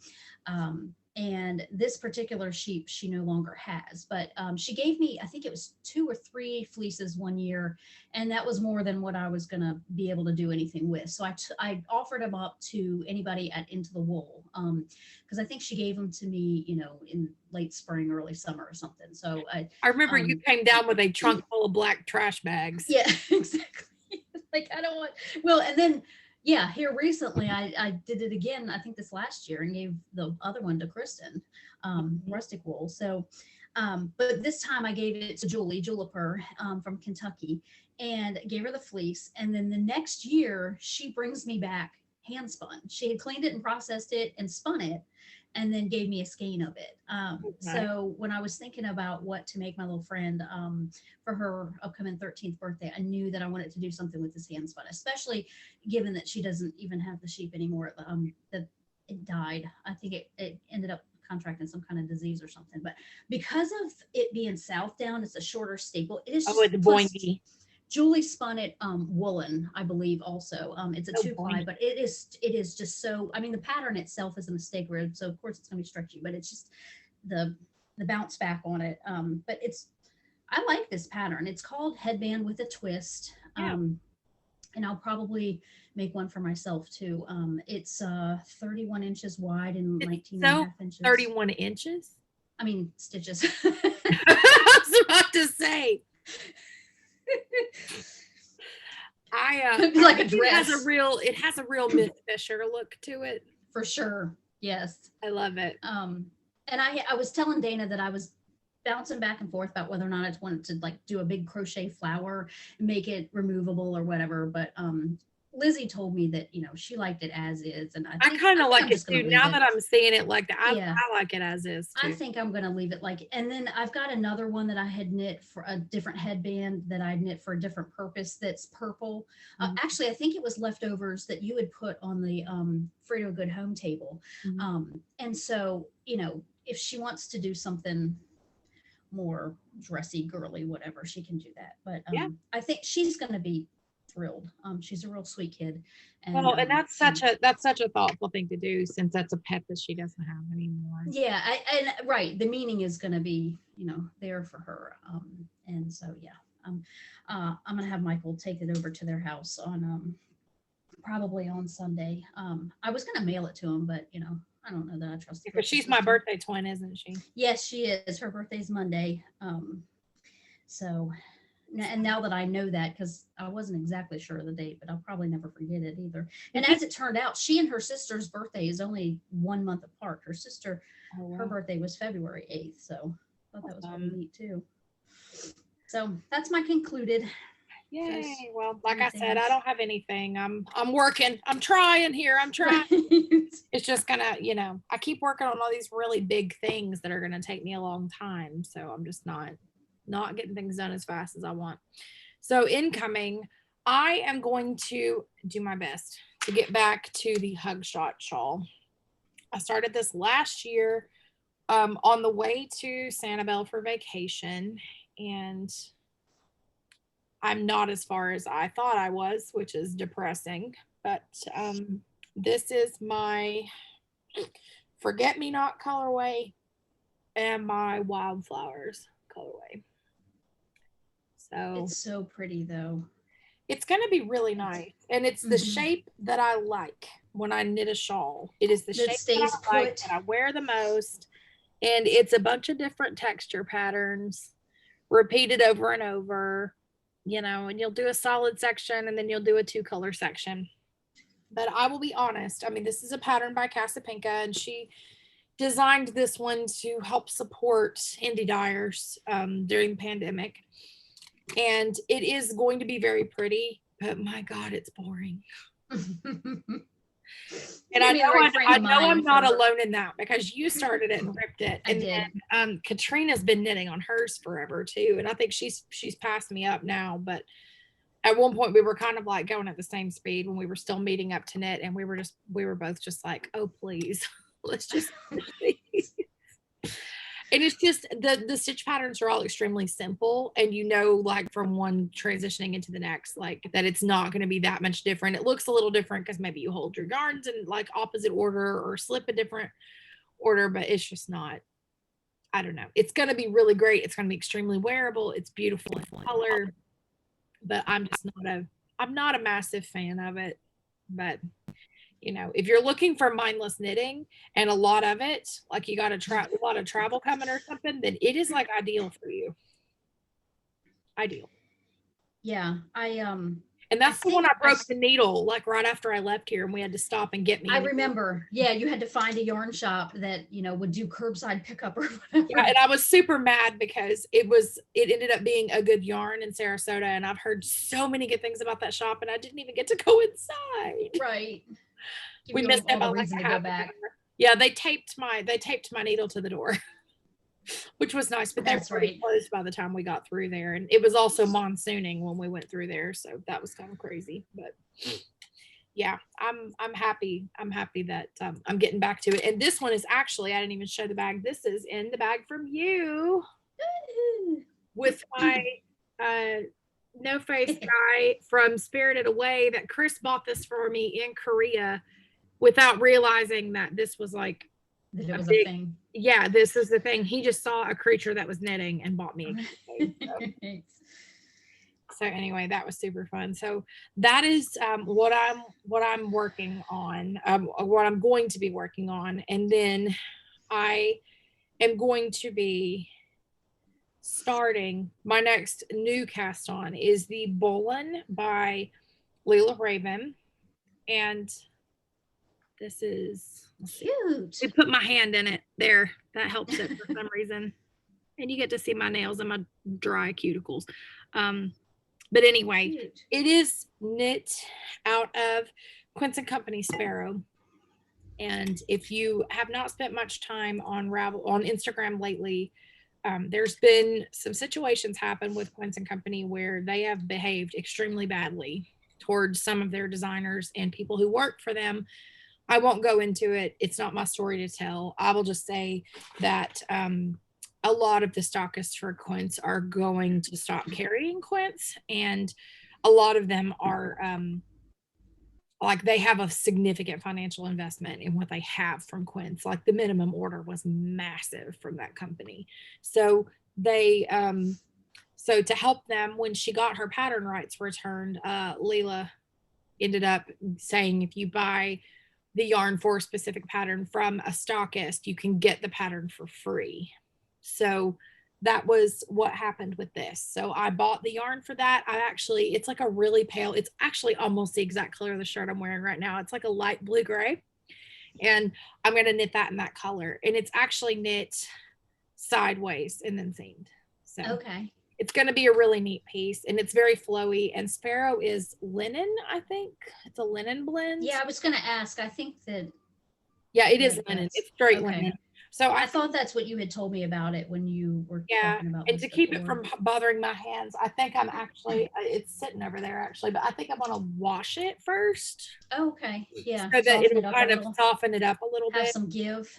Speaker 2: And this particular sheep she no longer has, but she gave me, I think it was 2 or 3 fleeces one year, and that was more than what I was going to be able to do anything with. So I offered them up to anybody at Into the Wool, because I think she gave them to me, in late spring, early summer or something. So I
Speaker 1: remember you came down with a trunk full of black trash bags.
Speaker 2: Yeah, exactly. Like, I don't want, well, and then, yeah, here recently, I did it again, I think this last year, and gave the other one to Kristen, Rustic Wool. So, but this time I gave it to Juliper from Kentucky, and gave her the fleece. And then the next year, she brings me back hand spun. She had cleaned it and processed it and spun it, and then gave me a skein of it. So when I was thinking about what to make my little friend for her upcoming 13th birthday, I knew that I wanted to do something with this hand spun, especially given that she doesn't even have the sheep anymore. That it died. I think it ended up contracting some kind of disease or something. But because of it being South Down, it's a shorter staple. It is just
Speaker 1: it's boingy.
Speaker 2: Julie spun it woolen, I believe, also. It's a 2-ply, but it is just so, I mean, the pattern itself is a mistake rib, so of course it's going to be stretchy, but it's just the bounce back on it. But I like this pattern. It's called Headband with a Twist. And I'll probably make one for myself too. It's 31 inches wide and 19 and a half inches.
Speaker 1: 31 inches?
Speaker 2: I mean, stitches.
Speaker 1: I was about to say.
Speaker 2: Like a dress.
Speaker 1: It has a real Miss Fisher look to it.
Speaker 2: For sure. Yes.
Speaker 1: I love it.
Speaker 2: And I was telling Dana that I was bouncing back and forth about whether or not I wanted to like do a big crochet flower, make it removable or whatever. But Lizzy told me that, you know, she liked it as is. And
Speaker 1: I kind of like
Speaker 2: I'm
Speaker 1: it
Speaker 2: just gonna
Speaker 1: too.
Speaker 2: leave
Speaker 1: Now
Speaker 2: it.
Speaker 1: that I'm seeing it like that,
Speaker 2: Yeah.
Speaker 1: I like it as is too.
Speaker 2: I think I'm going to leave it like, and then I've got another one that I had knit for a different headband that I knit for a different purpose that's purple.
Speaker 1: Mhm.
Speaker 2: Actually, I think it was leftovers that you had put on the Frito Good home table.
Speaker 1: Mhm.
Speaker 2: And so, you know, if she wants to do something more dressy, girly, whatever, she can do that. But
Speaker 1: Yeah.
Speaker 2: I think she's going to be thrilled. She's a real sweet kid. And,
Speaker 1: Well, and that's such a thoughtful thing to do, since that's a pet that she doesn't have anymore.
Speaker 2: Yeah, and right, the meaning is going to be, you know, there for her. And so yeah, I'm gonna have Michael take it over to their house on probably on Sunday. I was gonna mail it to him, but you know, I don't know that I trust.
Speaker 1: Because she's my birthday twin, isn't she?
Speaker 2: Yes, she is. Her birthday's Monday. So, and now that I know that, because I wasn't exactly sure of the date, but I'll probably never forget it either. And as it turned out, she and her sister's birthday is only 1 month apart. Her sister, her birthday was February 8th. So I thought that was really neat too. So that's my concluded.
Speaker 1: Yay. Well, like I said, I don't have anything. I'm working. I'm trying here. I'm trying. It's just gonna, you know, I keep working on all these really big things that are gonna take me a long time. So I'm just not getting things done as fast as I want. So incoming, I am going to do my best to get back to the hug shot shawl. I started this last year on the way to Sanibel for vacation, and I'm not as far as I thought I was, which is depressing. But this is my Forget Me Not colorway and my Wildflowers colorway. So
Speaker 2: it's so pretty though.
Speaker 1: It's going to be really nice. And it's the shape that I like when I knit a shawl. It is the shape that I like, that I wear the most. And it's a bunch of different texture patterns repeated over and over, you know, and you'll do a solid section and then you'll do a 2-color section. But I will be honest, I mean, this is a pattern by Casapinka, and she designed this one to help support indie dyers during the pandemic. And it is going to be very pretty, but my God, it's boring. And I know I'm not alone in that, because you started it and ripped it. And then Katrina's been knitting on hers forever too. And I think she's passed me up now, but at one point we were kind of like going at the same speed when we were still meeting up to knit, and we were both just like, oh please, let's just and it's just the stitch patterns are all extremely simple, and you know, like from one transitioning into the next, like that it's not going to be that much different. It looks a little different because maybe you hold your yarns in like opposite order or slip a different order, but it's just not, I don't know. It's going to be really great. It's going to be extremely wearable. It's beautiful in color, but I'm not a massive fan of it. But you know, if you're looking for mindless knitting and a lot of it, like you got a lot of travel coming or something, then it is like ideal for you. Ideal.
Speaker 2: Yeah,
Speaker 1: and that's the one I broke the needle like right after I left here, and we had to stop and get me.
Speaker 2: I remember. Yeah, you had to find a yarn shop that, you know, would do curbside pickup or whatever.
Speaker 1: Yeah, and I was super mad because it ended up being a good yarn in Sarasota, and I've heard so many good things about that shop, and I didn't even get to go inside.
Speaker 2: Right.
Speaker 1: We missed it by like a half an hour. Yeah, they taped my needle to the door, which was nice, but they were already closed by the time we got through there, and it was also monsooning when we went through there, so that was kind of crazy. But yeah, I'm happy that I'm getting back to it. And this one is actually, I didn't even show the bag. This is in the bag from you with my No Face guy from Spirited Away, that Chris bought this for me in Korea without realizing that this was like
Speaker 2: that it was a thing.
Speaker 1: Yeah, this is the thing. He just saw a creature that was knitting and bought me a so anyway, that was super fun. So that is what I'm working on, what I'm going to be working on. And then I am going to be starting my next new cast on is the Bolin by Leela Raven. And this is
Speaker 2: cute.
Speaker 1: I put my hand in it there. That helps it for some reason. And you get to see my nails and my dry cuticles. But anyway,
Speaker 2: Cute.
Speaker 1: it is knit out of Quince and Company Sparrow. And if you have not spent much time on Instagram lately, there's been some situations happen with Quince and Company where they have behaved extremely badly towards some of their designers and people who work for them. I won't go into it. It's not my story to tell. I will just say that a lot of the stockists for Quince are going to stop carrying Quince, and a lot of them are like they have a significant financial investment in what they have from Quince. Like the minimum order was massive from that company. So they so to help them when she got her pattern rights returned, Leila ended up saying if you buy the yarn for a specific pattern from a stockist, you can get the pattern for free. So that was what happened with this. So I bought the yarn for that. It's like a really pale, it's actually almost the exact color of the shirt I'm wearing right now. It's like a light blue gray. And I'm going to knit that in that color. And it's actually knit sideways and then seamed. So
Speaker 2: Okay.
Speaker 1: it's going to be a really neat piece, and it's very flowy. And Sparrow is linen, I think. It's a linen blend.
Speaker 2: Yeah, I was going to ask. I think that.
Speaker 1: Yeah, it is linen. It's straight linen. So
Speaker 2: I thought that's what you had told me about it when you were talking about.
Speaker 1: And to keep it from bothering my hands, I think I'm actually, it's sitting over there actually, but I think I'm going to wash it first.
Speaker 2: Okay. Yeah.
Speaker 1: So that it'll kind of soften it up a little bit.
Speaker 2: Have some give.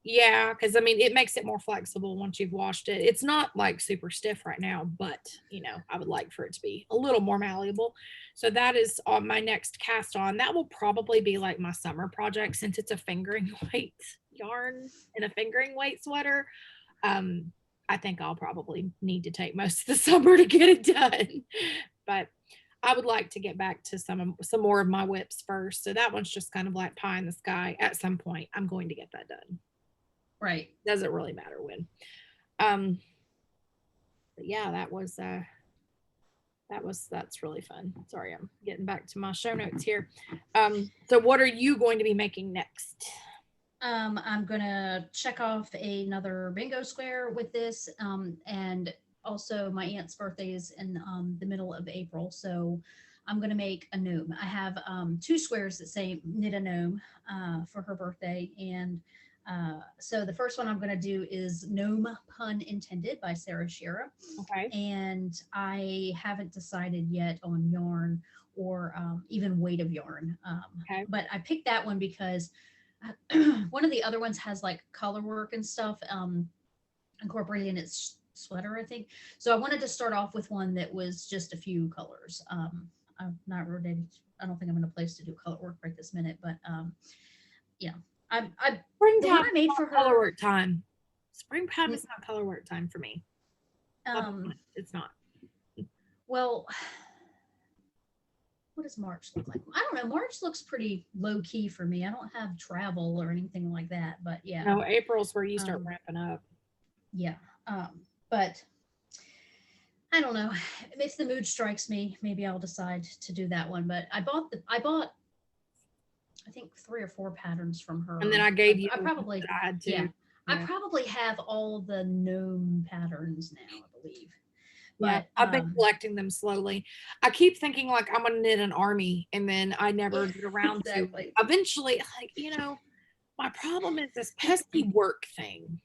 Speaker 1: Yeah, because I mean, it makes it more flexible once you've washed it. It's not like super stiff right now, but I would like for it to be a little more malleable. So that is on my next cast on. That will probably be like my summer project since it's a fingering weight yarn and a fingering weight sweater. I think I'll probably need to take most of the summer to get it done. But I would like to get back to some more of my whips first. So that one's just kind of like pie in the sky. At some point, I'm going to get that done.
Speaker 2: Right.
Speaker 1: Doesn't really matter when. But yeah, that's really fun. Sorry, I'm getting back to my show notes here. So what are you going to be making next?
Speaker 2: I'm gonna check off another bingo square with this, and also my aunt's birthday is in the middle of April, so I'm gonna make a gnome. I have 2 squares that say knit a gnome for her birthday, and so the first one I'm gonna do is Gnome Pun Intended by Sarah Shira.
Speaker 1: Okay.
Speaker 2: And I haven't decided yet on yarn or even weight of yarn.
Speaker 1: Okay.
Speaker 2: But I picked that one because one of the other ones has like color work and stuff incorporated in its sweater, I think. So I wanted to start off with one that was just a few colors. I'm not ready. I don't think I'm in a place to do color work right this minute, but yeah. The one I made for her,
Speaker 1: color work time. Springtime is not color work time for me. It's not.
Speaker 2: Well, what does March look like? I don't know. March looks pretty low key for me. I don't have travel or anything like that, but yeah.
Speaker 1: No, April's where you start ramping up.
Speaker 2: Yeah. But I don't know. If the mood strikes me, maybe I'll decide to do that one. But I bought I think 3 or 4 patterns from her.
Speaker 1: And then I gave you
Speaker 2: I probably
Speaker 1: had to.
Speaker 2: Yeah. I probably have all the gnome patterns now, I believe. But
Speaker 1: I've been collecting them slowly. I keep thinking like I'm gonna knit an army, and then I never get around to eventually, like, my problem is this pesky work thing.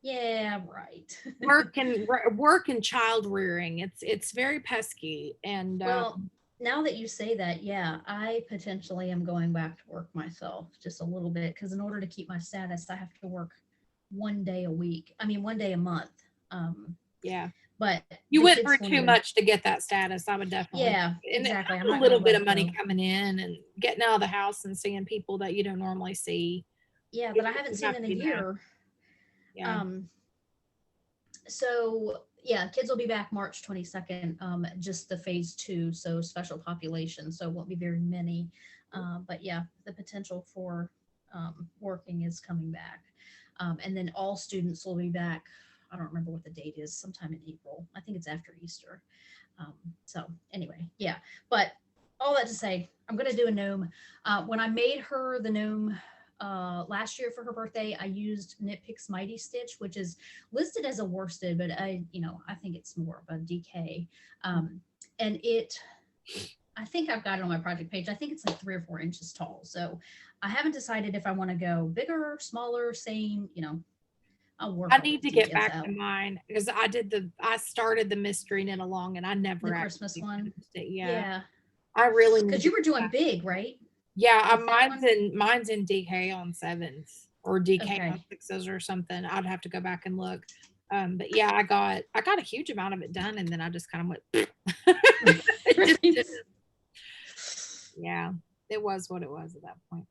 Speaker 2: Yeah, right.
Speaker 1: work and child rearing. It's very pesky. And
Speaker 2: well, now that you say that, yeah, I potentially am going back to work myself just a little bit, because in order to keep my status, I have to work 1 day a week. I mean, 1 day a month.
Speaker 1: Yeah.
Speaker 2: But
Speaker 1: you went through too much to get that status. I would definitely.
Speaker 2: Yeah, exactly.
Speaker 1: I'm a little bit of money coming in and getting out of the house and seeing people that you don't normally see.
Speaker 2: Yeah, that I haven't seen in a year.
Speaker 1: Yeah.
Speaker 2: So yeah, kids will be back March 22nd. Just the phase 2, so special population. So it won't be very many. But yeah, the potential for working is coming back. And then all students will be back. I don't remember what the date is, sometime in April. I think it's after Easter. So anyway, yeah. But all that to say, I'm going to do a gnome. When I made her the gnome last year for her birthday. I used Nitpick's Mighty Stitch, which is listed as a worsted, but I think it's more of a DK. And I think I've got it on my project page. I think it's like 3 or 4 inches tall. So I haven't decided if I want to go bigger, smaller, same, I'll work.
Speaker 1: I need to get back to mine because I started the mystery knit along and I never
Speaker 2: the Christmas one.
Speaker 1: Yeah. I really,
Speaker 2: because you were doing big, right?
Speaker 1: Yeah, mine's in DK on 7s or DK on 6s or something. I'd have to go back and look. But yeah, I got a huge amount of it done, and then I just kind of went. Yeah, it was what it was at that point.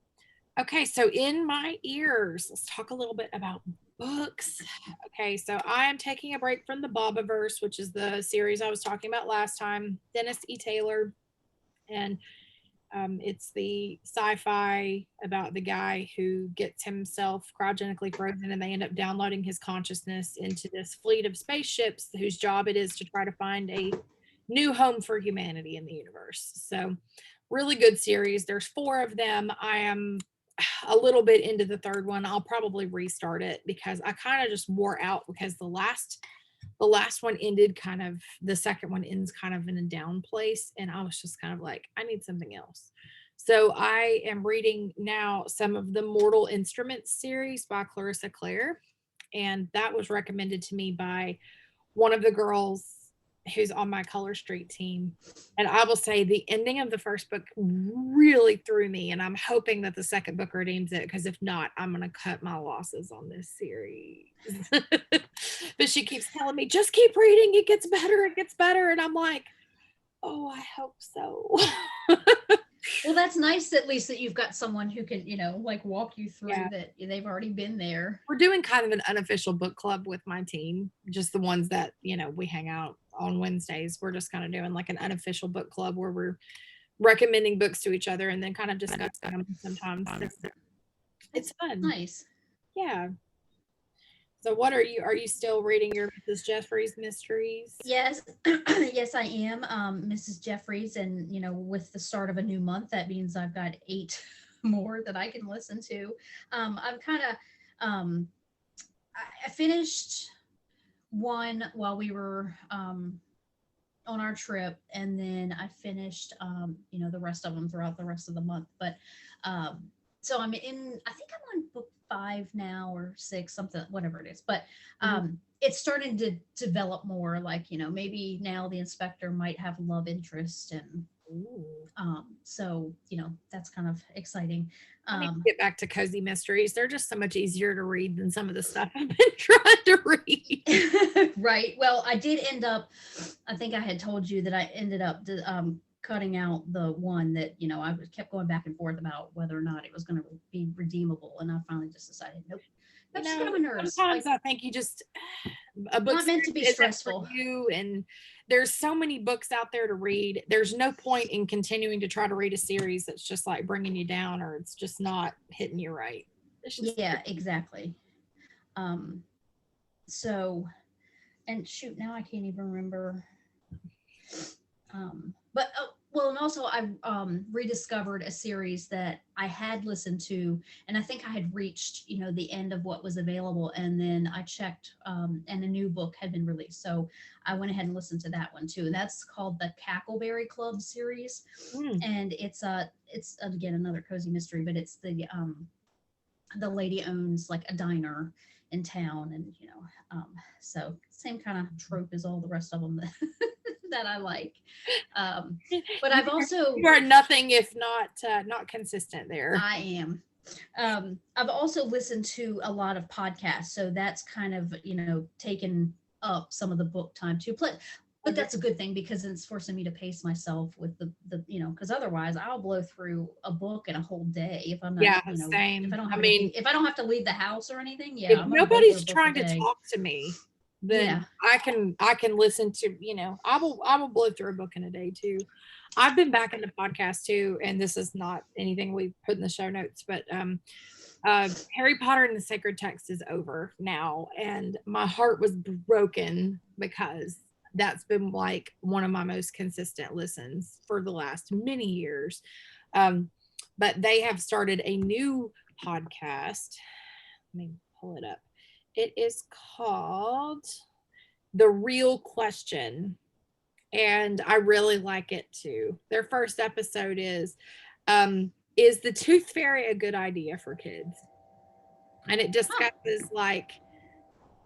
Speaker 1: Okay, so in my ears, let's talk a little bit about books. Okay, so I am taking a break from the Bobaverse, which is the series I was talking about last time. Dennis E. Taylor, and it's the sci-fi about the guy who gets himself cryogenically frozen and they end up downloading his consciousness into this fleet of spaceships whose job it is to try to find a new home for humanity in the universe. So really good series. There's 4 of them. I am a little bit into the 3rd one. I'll probably restart it because I kind of just wore out because the last one ended kind of, the second one ends kind of in a down place. And I was just kind of like, I need something else. So I am reading now some of the Mortal Instruments series by Clarissa Clare. And that was recommended to me by one of the girls who's on my Color Street team. And I will say the ending of the first book really threw me. And I'm hoping that the second book redeems it, because if not, I'm going to cut my losses on this series. But she keeps telling me, just keep reading. It gets better. It gets better. And I'm like, oh, I hope so.
Speaker 2: Well, that's nice at least that you've got someone who can, like walk you through that they've already been there.
Speaker 1: We're doing kind of an unofficial book club with my team, just the ones that, we hang out on Wednesdays. We're just kind of doing like an unofficial book club where we're recommending books to each other and then kind of discussing them sometimes. It's fun.
Speaker 2: Nice.
Speaker 1: Yeah. So what are you still reading your Mrs. Jeffries mysteries?
Speaker 2: Yes. Yes, I am. Mrs. Jeffries. And, with the start of a new month, that means I've got 8 more that I can listen to. I'm kind of, I finished one while we were on our trip, and then I finished, the rest of them throughout the rest of the month. But so I think I'm on book 5 now or 6, something, whatever it is. But it's starting to develop more like, maybe now the inspector might have love interest, and so, that's kind of exciting.
Speaker 1: I need to get back to cozy mysteries. They're just so much easier to read than some of the stuff I've been trying to read.
Speaker 2: Right. Well, I did end up, I think I had told you that I ended up cutting out the one that, I kept going back and forth about whether or not it was going to be redeemable. And I finally just decided, nope. That's just kind of nervous.
Speaker 1: Sometimes I think you just, a book
Speaker 2: not meant to be stressful.
Speaker 1: For you, and there's so many books out there to read. There's no point in continuing to try to read a series that's just like bringing you down, or it's just not hitting you right.
Speaker 2: Exactly. So, and shoot, now I can't even remember. But well, and also I rediscovered a series that I had listened to, and I think I had reached, the end of what was available, and then I checked, and a new book had been released, so I went ahead and listened to that one too. And that's called the Cackleberry Club series, and it's again another cozy mystery, but it's the lady owns like a diner in town, and so same kind of trope as all the rest of them that I like. But I've also,
Speaker 1: you are nothing if not consistent there.
Speaker 2: I am. I've also listened to a lot of podcasts, so that's kind of taken up some of the book time too. But that's a good thing, because it's forcing me to pace myself with the because otherwise I'll blow through a book in a whole day if I'm not
Speaker 1: same.
Speaker 2: If I don't have to leave the house or anything.
Speaker 1: If nobody's trying to talk to me, then I can listen to, I will blow through a book in a day too. I've been back into podcasts too, and this is not anything we put in the show notes, but Harry Potter and the Sacred Text is over now, and my heart was broken because that's been like one of my most consistent listens for the last many years. But they have started a new podcast. Let me pull it up. It is called The Real Question. And I really like it too. Their first episode is the tooth fairy a good idea for kids? And it discusses like,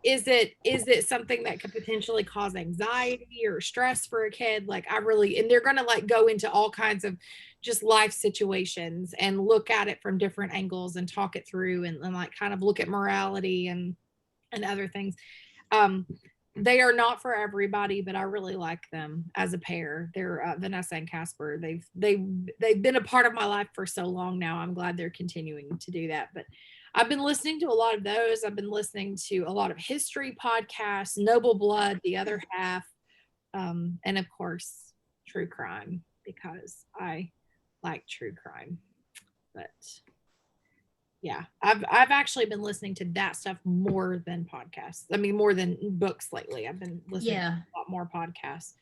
Speaker 1: is it something that could potentially cause anxiety or stress for a kid? Like and they're going to like go into all kinds of just life situations and look at it from different angles and talk it through and like kind of look at morality and other things. They are not for everybody, but I really like them as a pair. They're Vanessa and Casper. They've been a part of my life for so long now. I'm glad they're continuing to do that. But I've been listening to a lot of those. I've been listening to a lot of history podcasts, Noble Blood, The Other Half, and of course, true crime, because I like true crime. But yeah, I've actually been listening to that stuff more than podcasts. I mean, more than books lately. I've been listening to a lot more podcasts,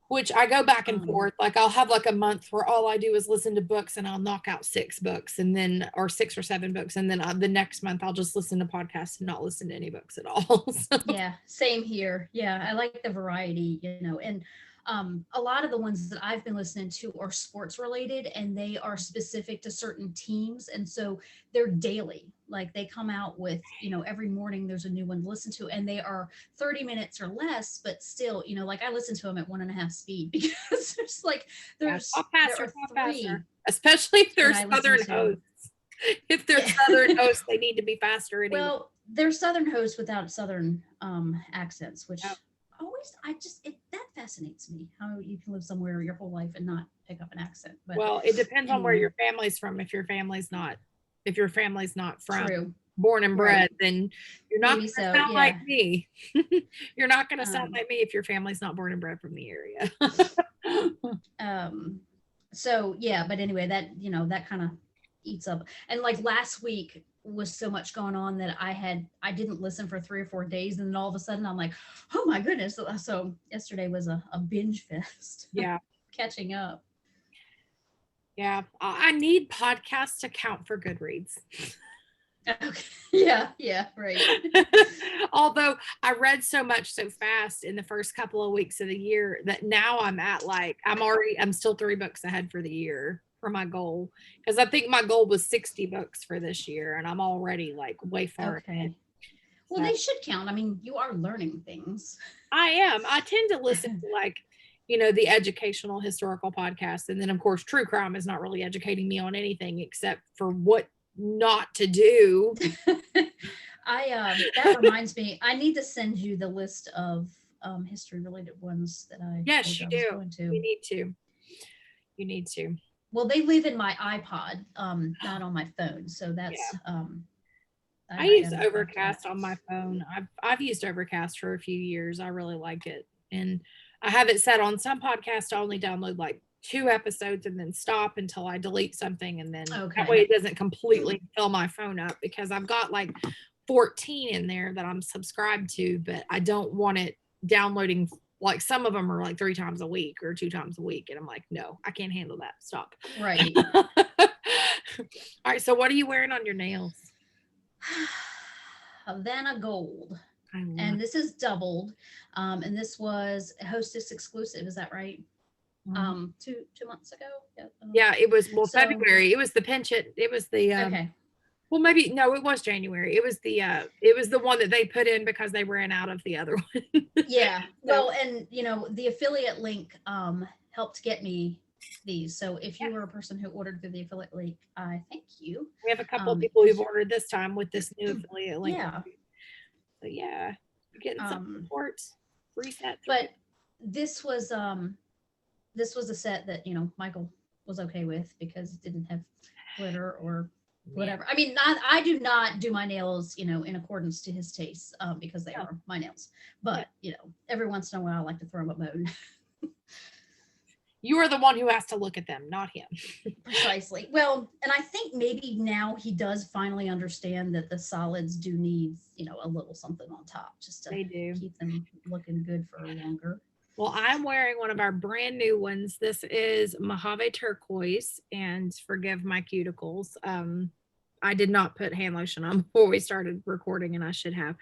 Speaker 1: which I go back and forth. Like I'll have like a month where all I do is listen to books and I'll knock out 6 books and then, or 6 or 7 books. And then the next month I'll just listen to podcasts and not listen to any books at all. So.
Speaker 2: Yeah, same here. Yeah, I like the variety, and a lot of the ones that I've been listening to are sports related and they are specific to certain teams. And so they're daily, like they come out with, every morning there's a new one to listen to and they are 30 minutes or less, but still, like I listen to them at 1.5 speed because there's
Speaker 1: faster, especially if they're Southern hosts. If they're Southern hosts, they need to be faster. Anyway.
Speaker 2: Well, they're Southern hosts without Southern accents, which that fascinats me, how you can live somewhere your whole life and not pick up an accent. But
Speaker 1: well, it depends on where your family's from. If your family's not from born and bred, then you're not going to sound like me. You're not going to sound like me if your family's not born and bred from the area.
Speaker 2: So yeah, but anyway, that that kind of eats up. And like last week was so much going on that I didn't listen for 3 or 4 days, and then all of a sudden I'm like, oh my goodness. So yesterday was a binge fest.
Speaker 1: Yeah.
Speaker 2: Catching up.
Speaker 1: Yeah, I need podcasts to count for Goodreads.
Speaker 2: Okay. Yeah, right.
Speaker 1: Although I read so much so fast in the first couple of weeks of the year that now I'm at I'm still 3 books ahead for the year for my goal, because I think my goal was 60 books for this year and I'm already like way far ahead.
Speaker 2: Well, they should count. I mean, you are learning things.
Speaker 1: I tend to listen to the educational historical podcast, and then of course true crime is not really educating me on anything except for what not to do.
Speaker 2: That reminds me, I need to send you the list of history related ones that I
Speaker 1: you do. You need to.
Speaker 2: Well, they live in my iPod, not on my phone, so that's
Speaker 1: I use Overcast on my phone. I've used Overcast for a few years. I really like it, and I have it set on some podcasts to only download like 2 episodes and then stop until I delete something, and then that way it doesn't completely fill my phone up, because I've got like 14 in there that I'm subscribed to, but I don't want it downloading. Like some of them are like 3 times a week or 2 times a week, and I'm like, no, I can't handle that. Stop.
Speaker 2: Right.
Speaker 1: All right. So what are you wearing on your nails?
Speaker 2: Havana Gold. And this is doubled. And this was a Hostess exclusive. Is that right? 2 months ago.
Speaker 1: Yeah, it was February. It was the penchant. It was the
Speaker 2: okay.
Speaker 1: Well, maybe no, it was January. It was the one that they put in because they ran out of the other one.
Speaker 2: Yeah. Well, and the affiliate link helped get me these. So if you were a person who ordered through the affiliate link, I thank you.
Speaker 1: We have a couple of people who've ordered this time with this new affiliate link.
Speaker 2: Yeah.
Speaker 1: So yeah, you're getting some support. Reset.
Speaker 2: But this was a set that Michael was okay with because it didn't have glitter or whatever. I mean, I do not do my nails, in accordance to his tastes, because they are my nails. But every once in a while, I like to throw him a bone.
Speaker 1: You are the one who has to look at them, not him.
Speaker 2: Precisely. Well, and I think maybe now he does finally understand that the solids do need, a little something on top just to keep them looking good for longer.
Speaker 1: Well, I'm wearing one of our brand new ones. This is Mojave Turquoise, and forgive my cuticles. I did not put hand lotion on before we started recording, and I should have.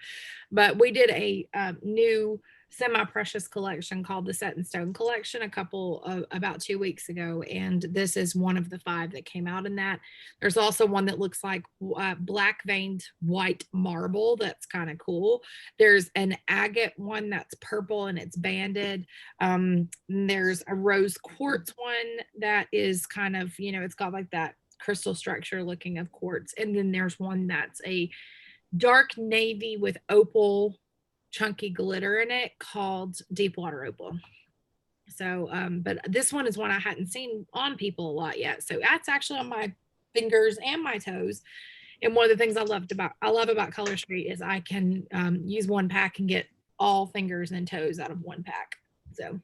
Speaker 1: But we did a new semi-precious collection called the Set in Stone collection about 2 weeks ago, and this is one of the 5 that came out in that. There's also one that looks like black veined white marble. That's kind of cool. There's an agate one that's purple and it's banded. There's a rose quartz one that is kind of, it's got like that crystal structure looking of quartz, and then there's one that's a dark navy with opal chunky glitter in it called Deep Water Opal. So but this one is one I hadn't seen on people a lot yet, so that's actually on my fingers and my toes. And one of the things I love about Color Street is I can use one pack and get all fingers and toes out of one pack. So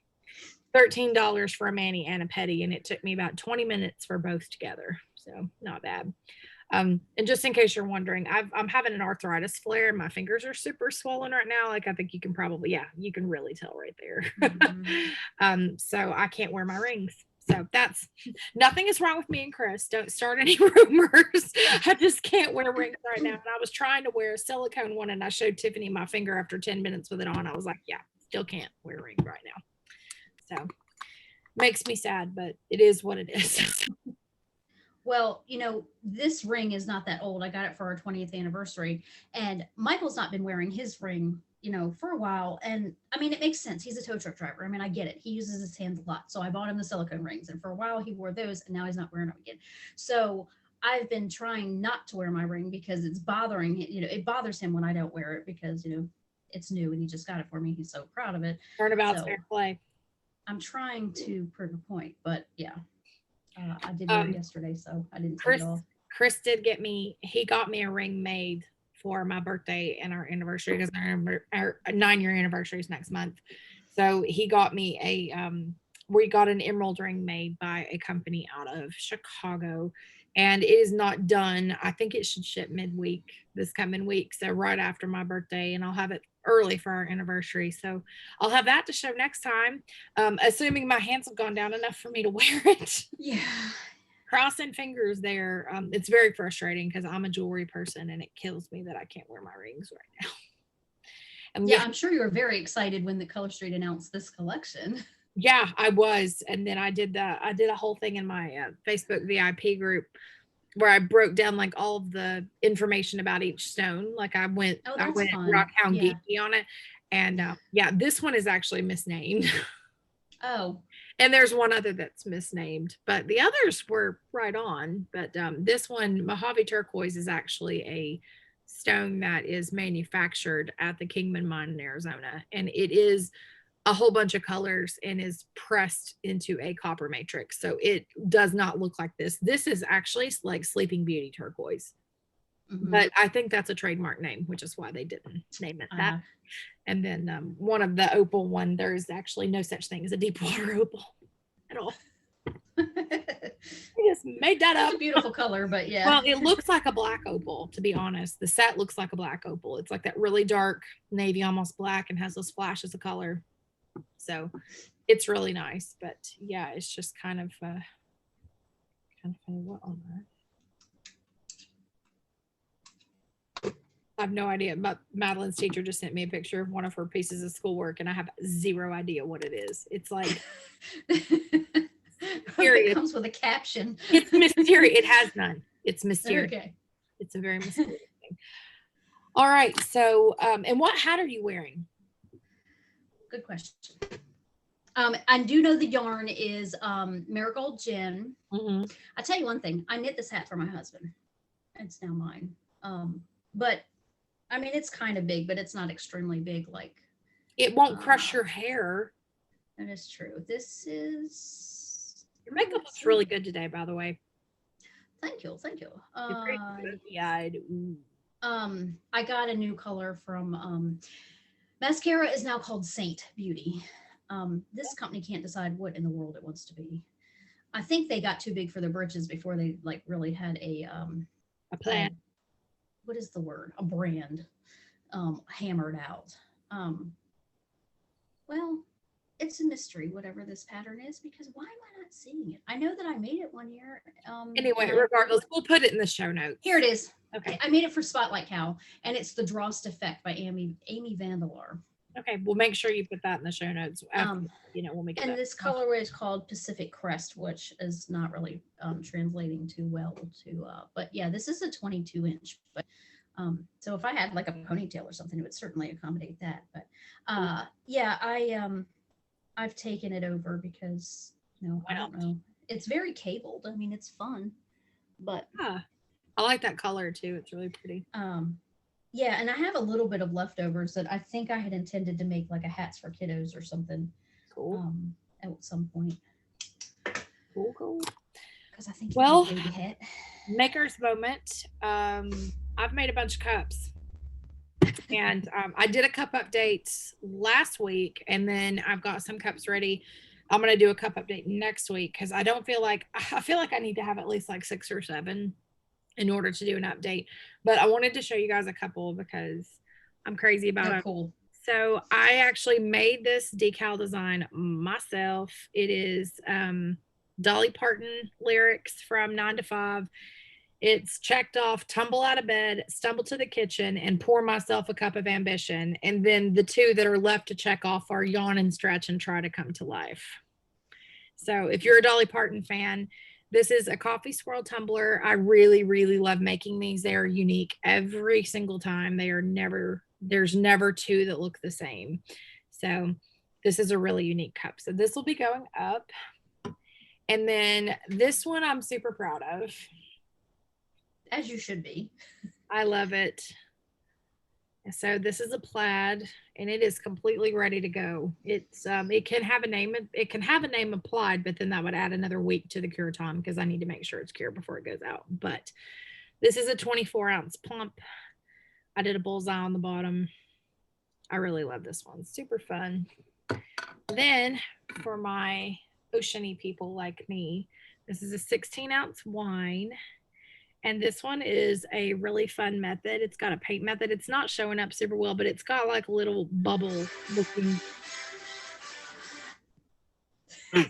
Speaker 1: $13 for a mani and a pedi, and it took me about 20 minutes for both together, so not bad. And just in case you're wondering, I'm having an arthritis flare. My fingers are super swollen right now. Like, I think you can probably, you can really tell right there.
Speaker 2: Mm-hmm.
Speaker 1: So I can't wear my rings. So nothing is wrong with me and Chris. Don't start any rumors. I just can't wear rings right now. And I was trying to wear a silicone one, and I showed Tiffany my finger after 10 minutes with it on. I was like, still can't wear a ring right now. So makes me sad, but it is what it is.
Speaker 2: Well, this ring is not that old. I got it for our 20th anniversary, and Michael's not been wearing his ring, for a while. And I mean, it makes sense. He's a tow truck driver. I mean, I get it. He uses his hands a lot. So I bought him the silicone rings, and for a while he wore those, and now he's not wearing them again. So I've been trying not to wear my ring because it's bothering him. It bothers him when I don't wear it because, it's new and he just got it for me. He's so proud of it.
Speaker 1: Turnabout's fair play.
Speaker 2: I'm trying to prove a point, but yeah. I did wear it yesterday, so I didn't take it off.
Speaker 1: Chris did he got me a ring made for my birthday and our anniversary, because our 9-year anniversary is next month. So he got me we got an emerald ring made by a company out of Chicago, and it is not done. I think it should ship midweek this coming week, so right after my birthday, and I'll have it early for our anniversary. So I'll have that to show next time, assuming my hands have gone down enough for me to wear it.
Speaker 2: Yeah.
Speaker 1: Crossing fingers there. It's very frustrating because I'm a jewelry person, and it kills me that I can't wear my rings right now.
Speaker 2: And I'm sure you were very excited when the Color Street announced this collection.
Speaker 1: Yeah, I was. And then I did a whole thing in my Facebook VIP group where I broke down like all of the information about each stone. Like I went Rockhound geeky on it. And this one is actually misnamed.
Speaker 2: Oh.
Speaker 1: And there's one other that's misnamed, but the others were right on. But this one, Mojave Turquoise, is actually a stone that is manufactured at the Kingman mine in Arizona. And it is a whole bunch of colors and is pressed into a copper matrix. So it does not look like this. This is actually like Sleeping Beauty turquoise. Mm-hmm. But I think that's a trademark name, which is why they didn't name it that. And then one of the opal one, there's actually no such thing as a deep water opal at all. I just made that up.
Speaker 2: It's a beautiful color, but yeah.
Speaker 1: Well, it looks like a black opal, to be honest. The set looks like a black opal. It's like that really dark navy, almost black, and has those flashes of color. So it's really nice. But yeah, it's just kind of funny. What on that? I have no idea, but Madeline's teacher just sent me a picture of one of her pieces of schoolwork, and I have zero idea what it is. It's like
Speaker 2: it comes with a caption.
Speaker 1: It's mysterious. It has none. It's mysterious.
Speaker 2: Okay.
Speaker 1: It's a very mysterious thing. All right. So, and what hat are you wearing?
Speaker 2: Good question. I do know the yarn is Marigold Gin.
Speaker 1: Mm-hmm.
Speaker 2: I'll tell you one thing. I knit this hat for my husband. It's now mine. But I mean, it's kind of big, but it's not extremely big. Like
Speaker 1: it won't crush your hair.
Speaker 2: That is true. This is
Speaker 1: your makeup looks really good today, by the way.
Speaker 2: Thank you. Thank you.
Speaker 1: I
Speaker 2: got a new color from mascara is now called Saint Beauty. This company can't decide what in the world it wants to be. I think they got too big for their britches before they like really had a
Speaker 1: plan.
Speaker 2: What is the word? A brand hammered out. Well, it's a mystery, whatever this pattern is, because why am I not seeing it? I know that I made it one year.
Speaker 1: Anyway, regardless, we'll put it in the show notes.
Speaker 2: Here it is.
Speaker 1: Okay.
Speaker 2: I made it for Spotlight Cow, and it's the Drost Effect by Amy Vandelar.
Speaker 1: Okay, we'll make sure you put that in the show notes. After, when we get
Speaker 2: and
Speaker 1: that.
Speaker 2: this colorway is called Pacific Crest, which is not really translating too well to. But yeah, this is a 22-inch. But so if I had like a ponytail or something, it would certainly accommodate that. But yeah, I've taken it over because I don't know. It's very cabled. I mean, it's fun, but
Speaker 1: I like that color too. It's really pretty.
Speaker 2: Yeah, and I have a little bit of leftovers that I think I had intended to make like a hats for kiddos or something.
Speaker 1: Cool.
Speaker 2: At some point.
Speaker 1: Cool.
Speaker 2: Because I think
Speaker 1: baby hat. Maker's moment. I've made a bunch of cups. And I did a cup update last week, and then I've got some cups ready. I'm going to do a cup update next week because I feel like I need to have at least like 6 or 7 in order to do an update. But I wanted to show you guys a couple because I'm crazy about it.
Speaker 2: Cool.
Speaker 1: So I actually made this decal design myself. It is Dolly Parton lyrics from 9 to 5. It's checked off, tumble out of bed, stumble to the kitchen, and pour myself a cup of ambition. And then the 2 that are left to check off are yawn and stretch and try to come to life. So if you're a Dolly Parton fan, this is a coffee swirl tumbler. I really, really love making these. They are unique every single time. There's never 2 that look the same. So this is a really unique cup. So this will be going up. And then this one I'm super proud of.
Speaker 2: As you should be.
Speaker 1: I love it. So this is a plaid, and it is completely ready to go. It's it can have a name applied, but then that would add another week to the cure time because I need to make sure it's cured before it goes out. But this is a 24-ounce plump. I did a bullseye on the bottom. I really love this one. Super fun. Then for my oceany people like me, this is a 16-ounce wine. And this one is a really fun method. It's got a paint method. It's not showing up super well, but it's got like a little bubble looking.
Speaker 2: And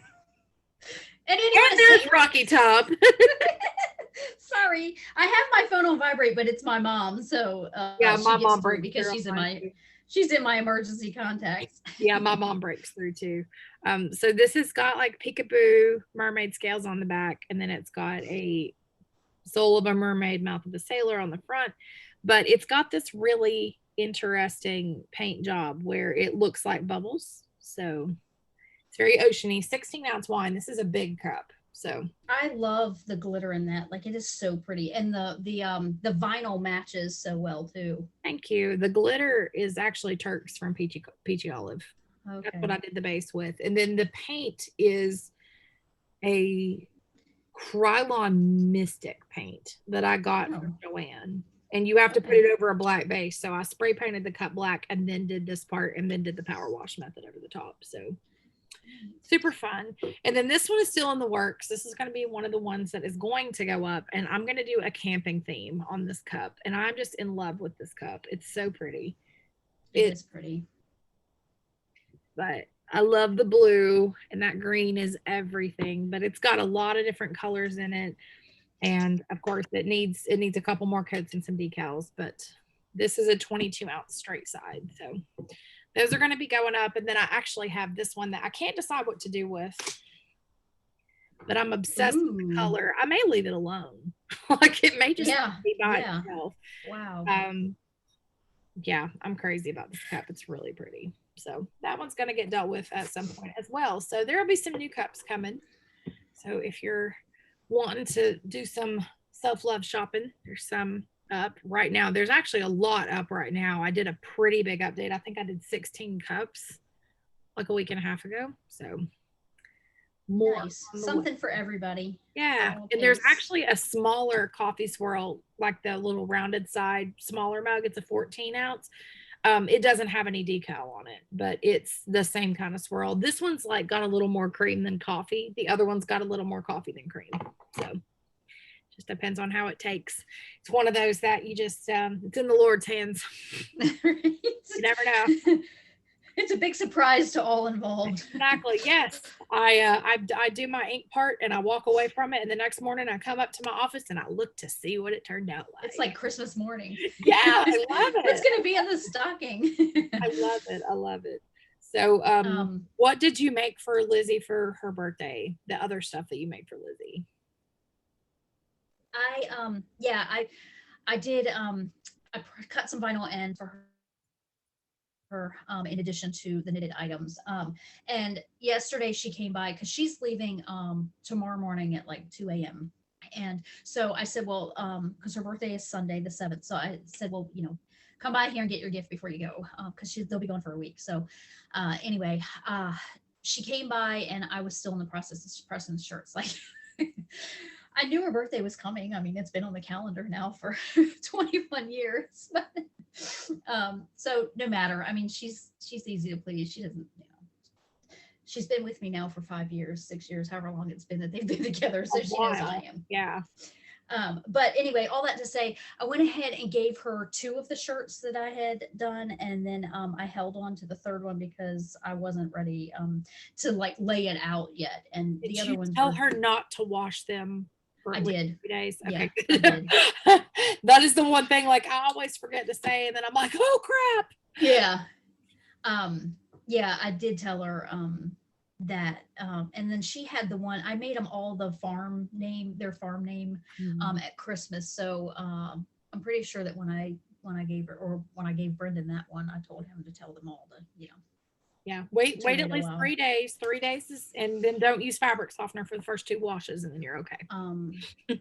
Speaker 1: there's Rocky Top.
Speaker 2: Sorry, I have my phone on vibrate, but it's my mom. So
Speaker 1: yeah, my mom breaks
Speaker 2: because she's in my emergency contacts.
Speaker 1: Yeah, my mom breaks through too. So this has got like peekaboo mermaid scales on the back, and then it's got a soul of a mermaid, mouth of a sailor on the front, but it's got this really interesting paint job where it looks like bubbles. So it's very oceany. 16-ounce wine. This is a big cup. So
Speaker 2: I love the glitter in that. Like, it is so pretty, and the vinyl matches so well too.
Speaker 1: Thank you. The glitter is actually Turks from Peachy Olive. Okay. That's what I did the base with, and then the paint is a Krylon Mystic paint that I got from Joanne, and you have to put it over a black base. So I spray painted the cup black and then did this part and then did the power wash method over the top. So super fun. And then this one is still in the works. This is going to be one of the ones that is going to go up, and I'm going to do a camping theme on this cup, and I'm just in love with this cup. It's so pretty.
Speaker 2: It is pretty.
Speaker 1: But I love the blue, and that green is everything, but it's got a lot of different colors in it. And of course it needs a couple more coats and some decals, but this is a 22-ounce straight side. So those are going to be going up. And then I actually have this one that I can't decide what to do with, but I'm obsessed with the color. I may leave it alone. Like, it may just be by itself.
Speaker 2: Wow.
Speaker 1: Yeah, I'm crazy about this cup. It's really pretty. So that one's going to get dealt with at some point as well. So there will be some new cups coming. So if you're wanting to do some self-love shopping, there's some up right now. There's actually a lot up right now. I did a pretty big update. I think I did 16 cups like a week and a half ago. So more.
Speaker 2: Nice. Something for everybody.
Speaker 1: Yeah. And there's actually a smaller coffee swirl, like the little rounded side, smaller mug. It's a 14-ounce. It doesn't have any decal on it, but it's the same kind of swirl. This one's like got a little more cream than coffee. The other one's got a little more coffee than cream. So just depends on how it takes. It's one of those that you just, it's in the Lord's hands. You never know.
Speaker 2: It's a big surprise to all involved.
Speaker 1: Exactly. Yes. I do my ink part and I walk away from it. And the next morning I come up to my office and I look to see what it turned out like.
Speaker 2: It's like Christmas morning.
Speaker 1: Yeah, I love it.
Speaker 2: What's going to be in the stocking?
Speaker 1: I love it. I love it. So, what did you make for Lizzy for her birthday? The other stuff that you made for Lizzy?
Speaker 2: I did I cut some vinyl end for her in addition to the knitted items. And yesterday she came by because she's leaving tomorrow morning at like 2 a.m. And so I said, well, because her birthday is Sunday the 7th. So I said, well, come by here and get your gift before you go, because they'll be gone for a week. So anyway, she came by and I was still in the process of pressing the shirts. Like I knew her birthday was coming. I mean, it's been on the calendar now for 21 years. So no matter. I mean, she's easy to please. She doesn't, she's been with me now for 5 years, 6 years, however long it's been that they've been together. So she knows I am.
Speaker 1: Yeah.
Speaker 2: But anyway, all that to say, I went ahead and gave her 2 of the shirts that I had done. And then I held on to the third one because I wasn't ready to like lay it out yet. And
Speaker 1: did
Speaker 2: the other ones
Speaker 1: tell her not to wash them?
Speaker 2: I did.
Speaker 1: 3 days.
Speaker 2: Okay.
Speaker 1: Yeah, I did. That is the one thing like I always forget to say, and then I'm like, oh crap.
Speaker 2: Yeah. Yeah, I did tell her that and then she had the one I made them all their farm name at Christmas. So I'm pretty sure that when I gave Brendan that one, I told him to tell them all to,
Speaker 1: Yeah, wait at least 3 days. 3 days and then don't use fabric softener for the first 2 washes, and then you're okay.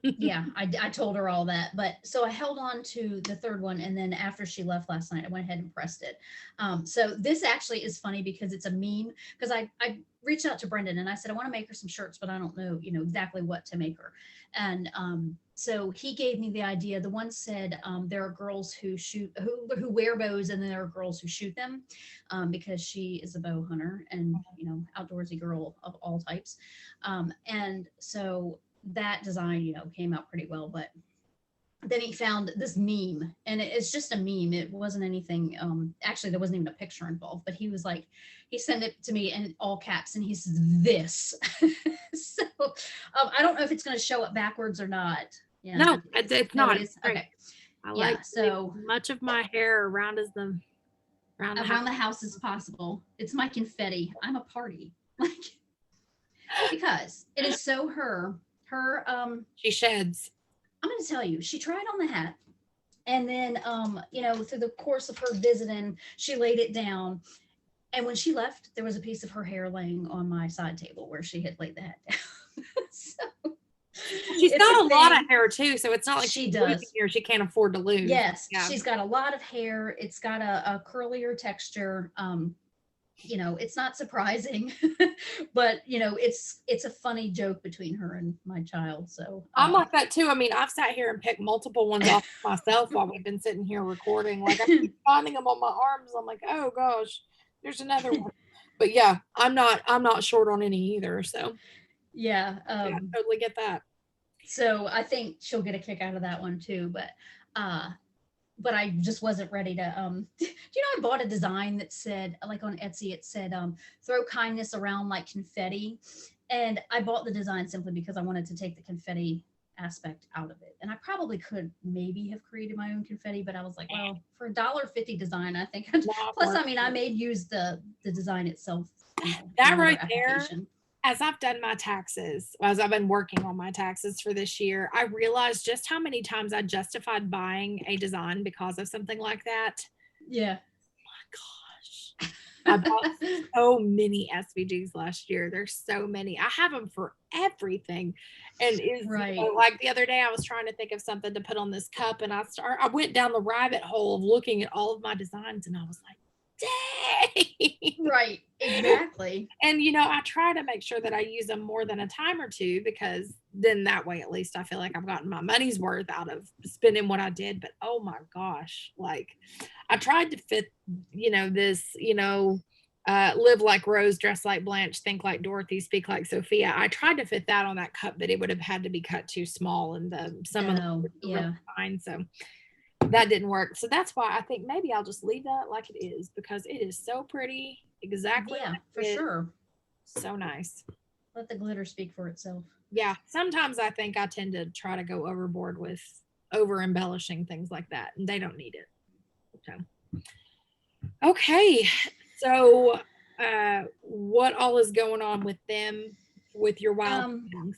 Speaker 2: Yeah, I told her all that. But so I held on to the third one, and then after she left last night, I went ahead and pressed it. So this actually is funny because it's a meme, because I reached out to Brendan and I said, I want to make her some shirts, but I don't know, exactly what to make her. And so he gave me the idea. The one said, there are girls who who wear bows, and then there are girls who shoot them, because she is a bow hunter and, outdoorsy girl of all types. And so that design, came out pretty well. But then he found this meme, and it's just a meme. It wasn't anything. Actually, there wasn't even a picture involved, but he was like, he sent it to me in all caps, and he says, this. So I don't know if it's going to show up backwards or not. Yeah,
Speaker 1: no, it's not.
Speaker 2: It is. Okay.
Speaker 1: I like so much of my hair around
Speaker 2: the house as possible. It's my confetti. I'm a party. Like, because it is so her
Speaker 1: she sheds.
Speaker 2: I'm going to tell you, she tried on the hat, and then through the course of her visiting, she laid it down, and when she left, there was a piece of her hair laying on my side table where she had laid the hat down. So
Speaker 1: she's got a lot of hair too, so it's not like
Speaker 2: she does
Speaker 1: here she can't afford to lose.
Speaker 2: Yes, yeah. She's got a lot of hair. It's got a curlier texture. It's not surprising, but it's a funny joke between her and my child. So
Speaker 1: I'm like that too. I mean, I've sat here and picked multiple ones off myself while we've been sitting here recording. Like I'm finding them on my arms. I'm like, oh gosh, there's another one. But yeah, I'm not short on any either. So
Speaker 2: yeah,
Speaker 1: I totally get that.
Speaker 2: So I think she'll get a kick out of that one too. But I just wasn't ready to, I bought a design that said, like on Etsy, it said, throw kindness around like confetti. And I bought the design simply because I wanted to take the confetti aspect out of it. And I probably could maybe have created my own confetti, but I was like, well, for $1.50 design, I think. Plus, I mean, I may use the design itself.
Speaker 1: That right there. As I've done my taxes, as I've been working on my taxes for this year, I realized just how many times I justified buying a design because of something like that.
Speaker 2: Yeah.
Speaker 1: Oh my gosh. I bought so many SVGs last year. There's so many. I have them for everything. And it's
Speaker 2: right.
Speaker 1: Like the other day I was trying to think of something to put on this cup, and I went down the rabbit hole of looking at all of my designs, and I was like, dang.
Speaker 2: Right, exactly.
Speaker 1: And I try to make sure that I use them more than a time or two, because then that way at least I feel like I've gotten my money's worth out of spending what I did. But oh my gosh, like I tried to fit this live like Rose, dress like Blanche, think like Dorothy, speak like Sophia. I tried to fit that on that cup, but it would have had to be cut too small, and some of them were really fine, so that didn't work. So that's why I think maybe I'll just leave that like it is, because it is so pretty. exactly
Speaker 2: Yeah,
Speaker 1: what
Speaker 2: for
Speaker 1: it is.
Speaker 2: sure.
Speaker 1: So nice.
Speaker 2: Let the glitter speak for itself.
Speaker 1: Yeah, sometimes I think I tend to try to go overboard with over embellishing things like that, and they don't need it. Okay, so what all is going on with them with your wild things?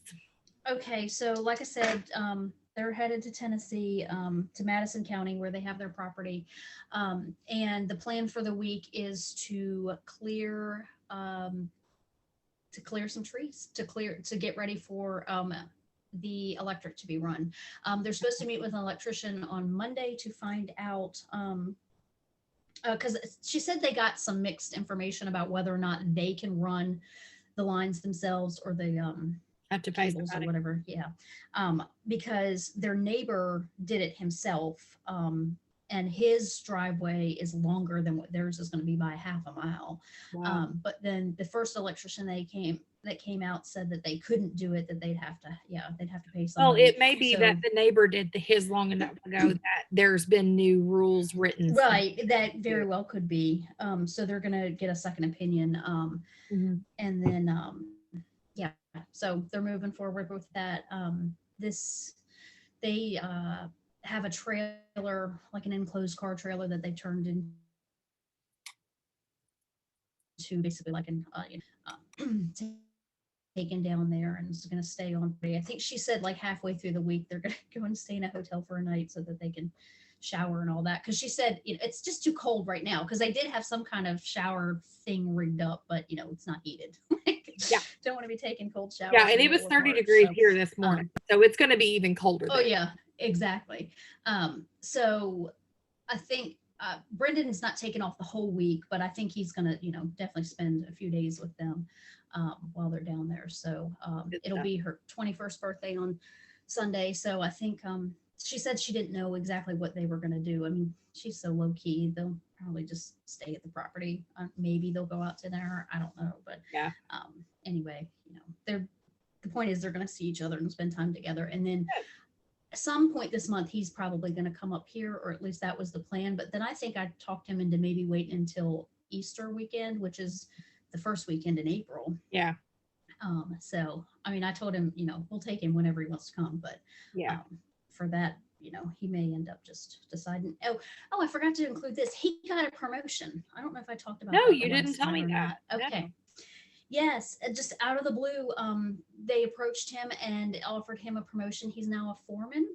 Speaker 2: Okay, so like I said, they're headed to Tennessee, to Madison County, where they have their property, and the plan for the week is to clear some trees, to get ready for the electric to be run. They're supposed to meet with an electrician on Monday to find out. Because she said they got some mixed information about whether or not they can run the lines themselves or the
Speaker 1: Have to pay
Speaker 2: cables or
Speaker 1: somebody.
Speaker 2: whatever. Yeah. Because their neighbor did it himself. And his driveway is longer than what theirs is going to be by half a mile.
Speaker 1: Wow.
Speaker 2: But then the first electrician that came out said that they couldn't do it, that they'd have to pay
Speaker 1: Well,
Speaker 2: somebody.
Speaker 1: it may be that the neighbor did his long enough ago that there's been new rules written.
Speaker 2: Right, that very well could be. So they're gonna get a second opinion.
Speaker 1: Mhm.
Speaker 2: And then yeah, so they're moving forward with that. They have a trailer, like an enclosed car trailer that they turned into basically like an taken down there, and is going to stay on. I think she said like halfway through the week they're going to go and stay in a hotel for a night so that they can shower and all that, because she said it's just too cold right now, because they did have some kind of shower thing rigged up, but it's not heated.
Speaker 1: Yeah,
Speaker 2: don't want to be taking cold showers.
Speaker 1: Yeah, and it was 30 degrees here this morning, so it's going to be even colder.
Speaker 2: Oh yeah, exactly. So I think Brendan's not taking off the whole week, but I think he's gonna definitely spend a few days with them while they're down there. So it'll be her 21st birthday on Sunday. So I think she said she didn't know exactly what they were going to do. I mean, she's so low key. They'll probably just stay at the property. Maybe they'll go out to dinner. I don't know. But
Speaker 1: yeah.
Speaker 2: Anyway, the point is they're going to see each other and spend time together. And then at some point this month, he's probably going to come up here, or at least that was the plan. But then I think I talked him into maybe waiting until Easter weekend, which is the first weekend in April.
Speaker 1: Yeah.
Speaker 2: So, I mean, I told him, we'll take him whenever he wants to come, but
Speaker 1: yeah,
Speaker 2: for that, he may end up just deciding. Oh, I forgot to include this. He got a promotion. I don't know if I talked about.
Speaker 1: No,
Speaker 2: that
Speaker 1: you didn't tell me that.
Speaker 2: Okay.
Speaker 1: No.
Speaker 2: Yes, just out of the blue, they approached him and offered him a promotion. He's now a foreman,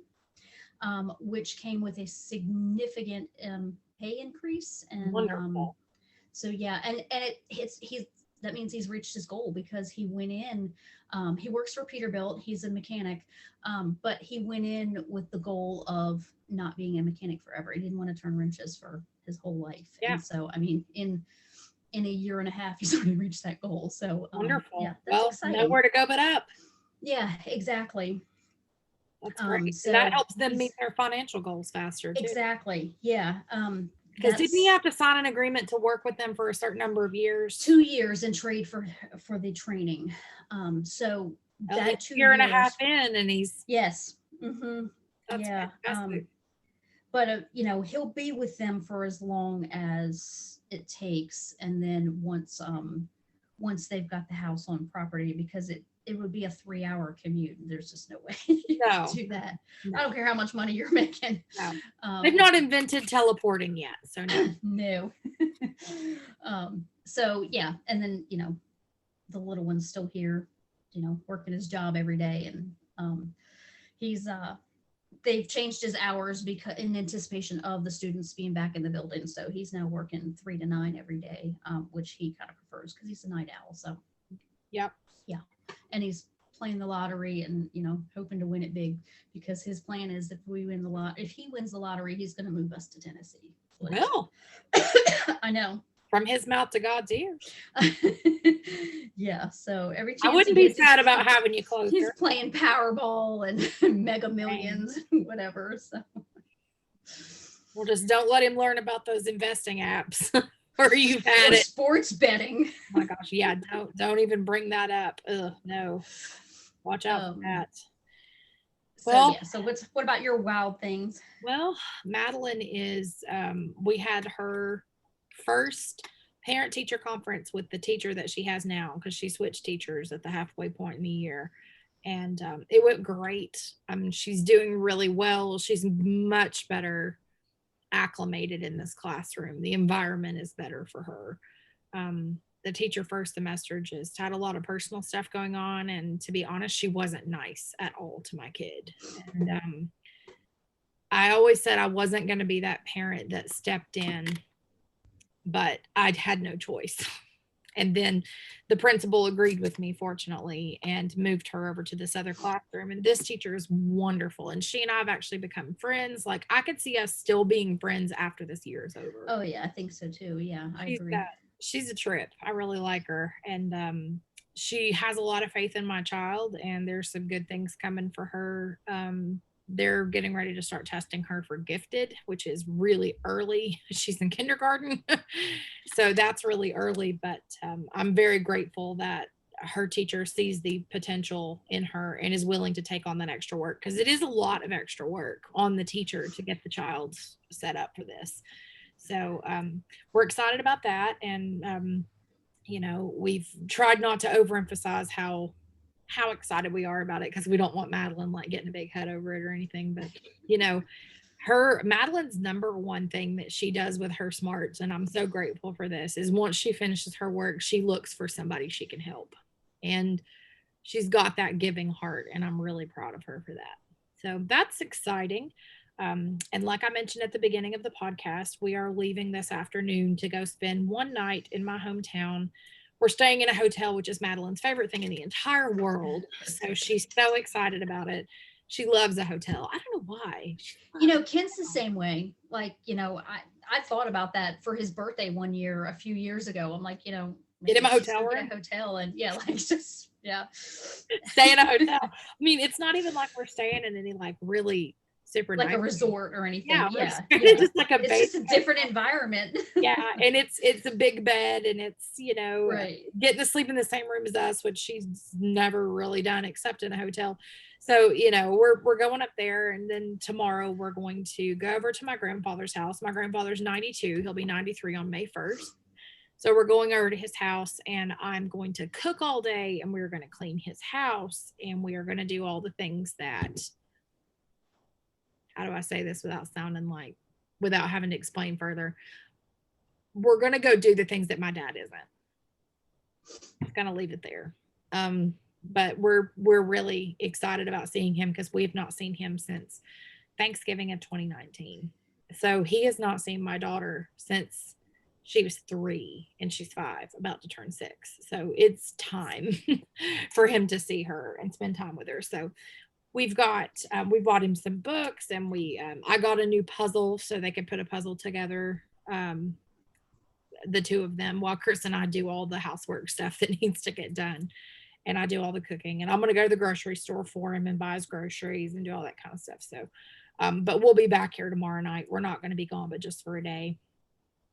Speaker 2: which came with a significant pay increase. And
Speaker 1: Wonderful.
Speaker 2: So yeah, and that means he's reached his goal, because he went in. He works for Peterbilt. He's a mechanic, but he went in with the goal of not being a mechanic forever. He didn't want to turn wrenches for his whole life.
Speaker 1: Yeah.
Speaker 2: And so, I mean, in a year and a half, he's already reached that goal. So
Speaker 1: wonderful.
Speaker 2: Yeah, that's exciting.
Speaker 1: Nowhere to go but up.
Speaker 2: Yeah, exactly.
Speaker 1: That's great. So and that helps them meet their financial goals faster too.
Speaker 2: Exactly. Yeah.
Speaker 1: Because didn't he have to sign an agreement to work with them for a certain number of years?
Speaker 2: 2 years and trade for the training. So that 2
Speaker 1: year and a half in, and he's
Speaker 2: yes. Mm-hmm. Yeah.
Speaker 1: Fantastic.
Speaker 2: But he'll be with them for as long as it takes, and then once they've got the house on property, because it would be a 3-hour commute. There's just no way you can do that. No. I don't care how much money you're making.
Speaker 1: No. They've not invented teleporting yet, so
Speaker 2: no. So yeah, and then the little one's still here, working his job every day, and he's they've changed his hours because in anticipation of the students being back in the building. So he's now working 3 to 9 every day, which he kind of prefers because he's a night owl. So
Speaker 1: yep.
Speaker 2: Yeah. And he's playing the lottery and, hoping to win it big, because his plan is if he wins the lottery, he's going to move us to Tennessee.
Speaker 1: Well,
Speaker 2: I know.
Speaker 1: From his mouth to God's ears.
Speaker 2: Yeah. So every chance
Speaker 1: I wouldn't be sad about having you closer.
Speaker 2: He's playing Powerball and Mega Millions, whatever. So.
Speaker 1: Well, just don't let him learn about those investing apps. Or you've had it.
Speaker 2: Sports betting.
Speaker 1: Oh my gosh, yeah, don't even bring that up. Ugh, no. Watch out for that.
Speaker 2: Well, so what about your wild things?
Speaker 1: Well, Madeline is we had her first parent-teacher conference with the teacher that she has now, because she switched teachers at the halfway point in the year. And it went great. She's doing really well. She's much better acclimated in this classroom. The environment is better for her. The teacher first semester just had a lot of personal stuff going on, and to be honest, she wasn't nice at all to my kid. And I always said I wasn't going to be that parent that stepped in, but I'd had no choice. And then the principal agreed with me, fortunately, and moved her over to this other classroom. And this teacher is wonderful. And she and I have actually become friends. Like, I could see us still being friends after this year is over.
Speaker 2: Oh yeah, I think so too. Yeah, I agree.
Speaker 1: She's a trip. I really like her. And she has a lot of faith in my child, and there's some good things coming for her. They're getting ready to start testing her for gifted, which is really early. She's in kindergarten. So that's really early, but I'm very grateful that her teacher sees the potential in her and is willing to take on that extra work, because it is a lot of extra work on the teacher to get the child set up for this. So we're excited about that. And we've tried not to overemphasize how excited we are about it, because we don't want Madeline like getting a big head over it or anything. But Madeline's number one thing that she does with her smarts, and I'm so grateful for this, is once she finishes her work, she looks for somebody she can help. And she's got that giving heart, and I'm really proud of her for that. So that's exciting. And like I mentioned at the beginning of the podcast, we are leaving this afternoon to go spend one night in my hometown. We're staying in a hotel, which is Madeline's favorite thing in the entire world. So she's so excited about it. She loves a hotel. I don't know why.
Speaker 2: Ken's the same way. Like, I thought about that for his birthday one year, a few years ago. I'm like,
Speaker 1: get him a hotel room.
Speaker 2: Get a hotel, and yeah, like just
Speaker 1: stay in a hotel. I mean, it's not even like we're staying in any like really super
Speaker 2: like
Speaker 1: nice
Speaker 2: a resort or anything.
Speaker 1: Yeah.
Speaker 2: Just like it's just a different environment.
Speaker 1: Yeah, and it's a big bed, and it's
Speaker 2: right.
Speaker 1: getting to sleep in the same room as us, which she's never really done except in a hotel. So we're going up there, and then tomorrow we're going to go over to my grandfather's house. My grandfather's 92. He'll be 93 on May 1st. So we're going over to his house, and I'm going to cook all day, and we're going to clean his house, and we are going to do all the things that, how do I say this without having to explain further? We're going to go do the things that my dad isn't. I'm going to leave it there. But we're really excited about seeing him, because we have not seen him since Thanksgiving of 2019. So he has not seen my daughter since she was 3 and she's 5, about to turn 6. So it's time for him to see her and spend time with her. So we bought him some books, and I got a new puzzle so they could put a puzzle together, the two of them, while Chris and I do all the housework stuff that needs to get done, and I do all the cooking. And I'm going to go to the grocery store for him and buy his groceries and do all that kind of stuff. So but we'll be back here tomorrow night. We're not going to be gone, but just for a day,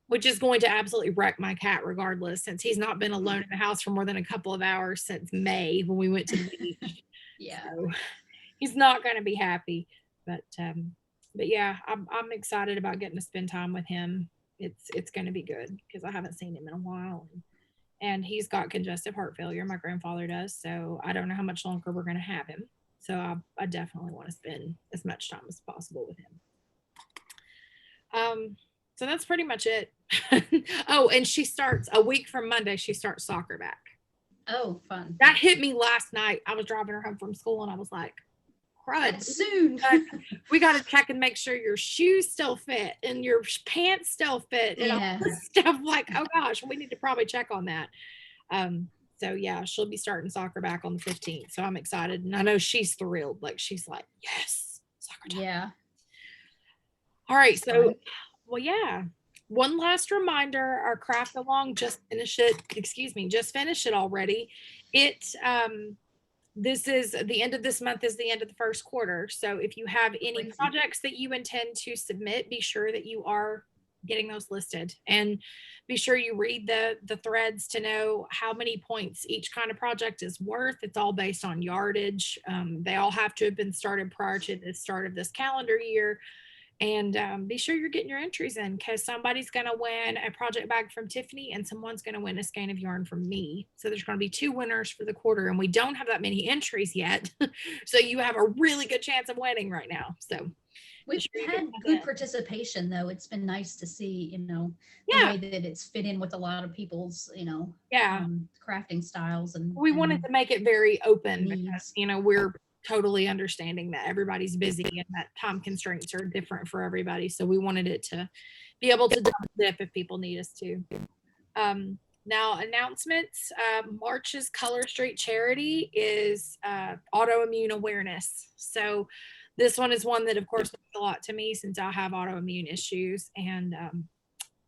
Speaker 1: which is going to absolutely wreck my cat regardless, since he's not been alone in the house for more than a couple of hours since May when we went to the beach.
Speaker 2: Yeah.
Speaker 1: So he's not going to be happy, but yeah, I'm excited about getting to spend time with him. It's going to be good, because I haven't seen him in a while, and he's got congestive heart failure. My grandfather does, so I don't know how much longer we're going to have him. So I definitely want to spend as much time as possible with him. So that's pretty much it. Oh, and she starts a week from Monday. She starts soccer back.
Speaker 2: Oh, fun.
Speaker 1: That hit me last night. I was driving her home from school, and I was like, crud,
Speaker 2: soon.
Speaker 1: We got to check and make sure your shoes still fit and your pants still fit, and all this stuff. Like, oh gosh, we need to probably check on that. So yeah, she'll be starting soccer back on the 15th. So I'm excited, and I know she's thrilled. Like, she's like, yes, soccer time.
Speaker 2: Yeah.
Speaker 1: All right, so well, yeah. One last reminder, our craft along, just finished it already. This is the end of this month, is the end of the first quarter. So if you have any projects that you intend to submit, be sure that you are getting those listed, and be sure you read the threads to know how many points each kind of project is worth. It's all based on yardage. They all have to have been started prior to the start of this calendar year. And be sure you're getting your entries in, because somebody's going to win a project bag from Tiffany and someone's going to win a skein of yarn from me. So there's going to be 2 winners for the quarter, and we don't have that many entries yet. So you have a really good chance of winning right now. So
Speaker 2: we've had good participation, though. It's been nice to see, the way that it's fit in with a lot of people's, crafting styles. And
Speaker 1: we wanted to make it very open because, we're totally understanding that everybody's busy and that time constraints are different for everybody. So we wanted it to be able to double dip if people need us to. Now, announcements. March's Color Street charity is autoimmune awareness. So this one is one that, of course, means a lot to me since I have autoimmune issues. And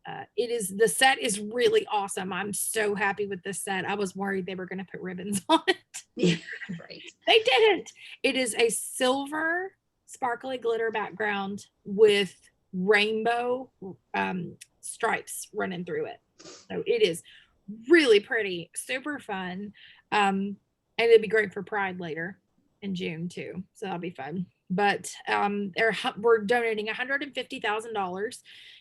Speaker 1: the set is really awesome. I'm so happy with this set. I was worried they were going to put ribbons on it.
Speaker 2: Yeah, right.
Speaker 1: They didn't. It is a silver sparkly glitter background with rainbow stripes running through it. So it is really pretty, super fun. And it'd be great for Pride later in June too. So that'll be fun. But we're donating $150,000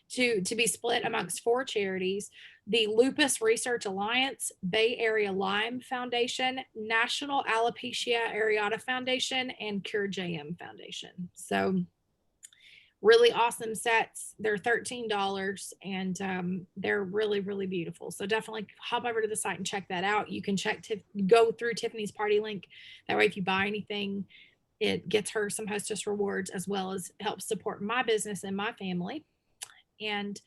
Speaker 1: to be split amongst 4 charities: the Lupus Research Alliance, Bay Area Lyme Foundation, National Alopecia Areata Foundation, and Cure JM Foundation. So really awesome sets. They're $13 and they're really, really beautiful. So definitely hop over to the site and check that out. You can go through Tiffany's party link. That way, if you buy anything, it gets her some hostess rewards, as well as helps support my business and my family. And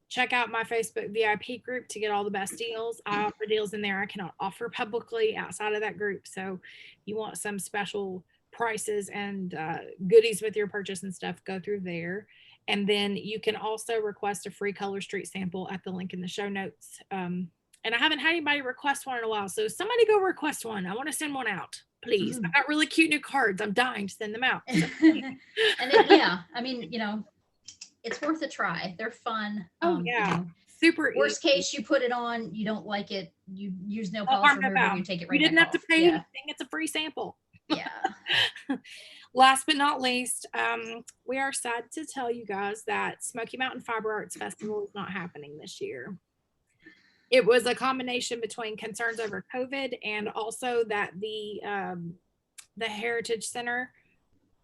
Speaker 1: check out my Facebook VIP group to get all the best deals. I offer deals in there I cannot offer publicly outside of that group. So if you want some special prices and goodies with your purchase and stuff, go through there. And then you can also request a free Color Street sample at the link in the show notes. And I haven't had anybody request one in a while. So somebody go request one. I want to send one out, please. I've got really cute new cards. I'm dying to send them out. So.
Speaker 2: And then, I mean, it's worth a try. They're fun.
Speaker 1: Oh, yeah. Super
Speaker 2: worst
Speaker 1: easy.
Speaker 2: case, you put it on, you don't like it, you use nail polish remover, you take it right back off. You didn't have to
Speaker 1: pay anything. It's a free sample.
Speaker 2: Yeah.
Speaker 1: Last but not least, we are sad to tell you guys that Smoky Mountain Fiber Arts Festival is not happening this year. It was a combination between concerns over COVID and also that the Heritage Center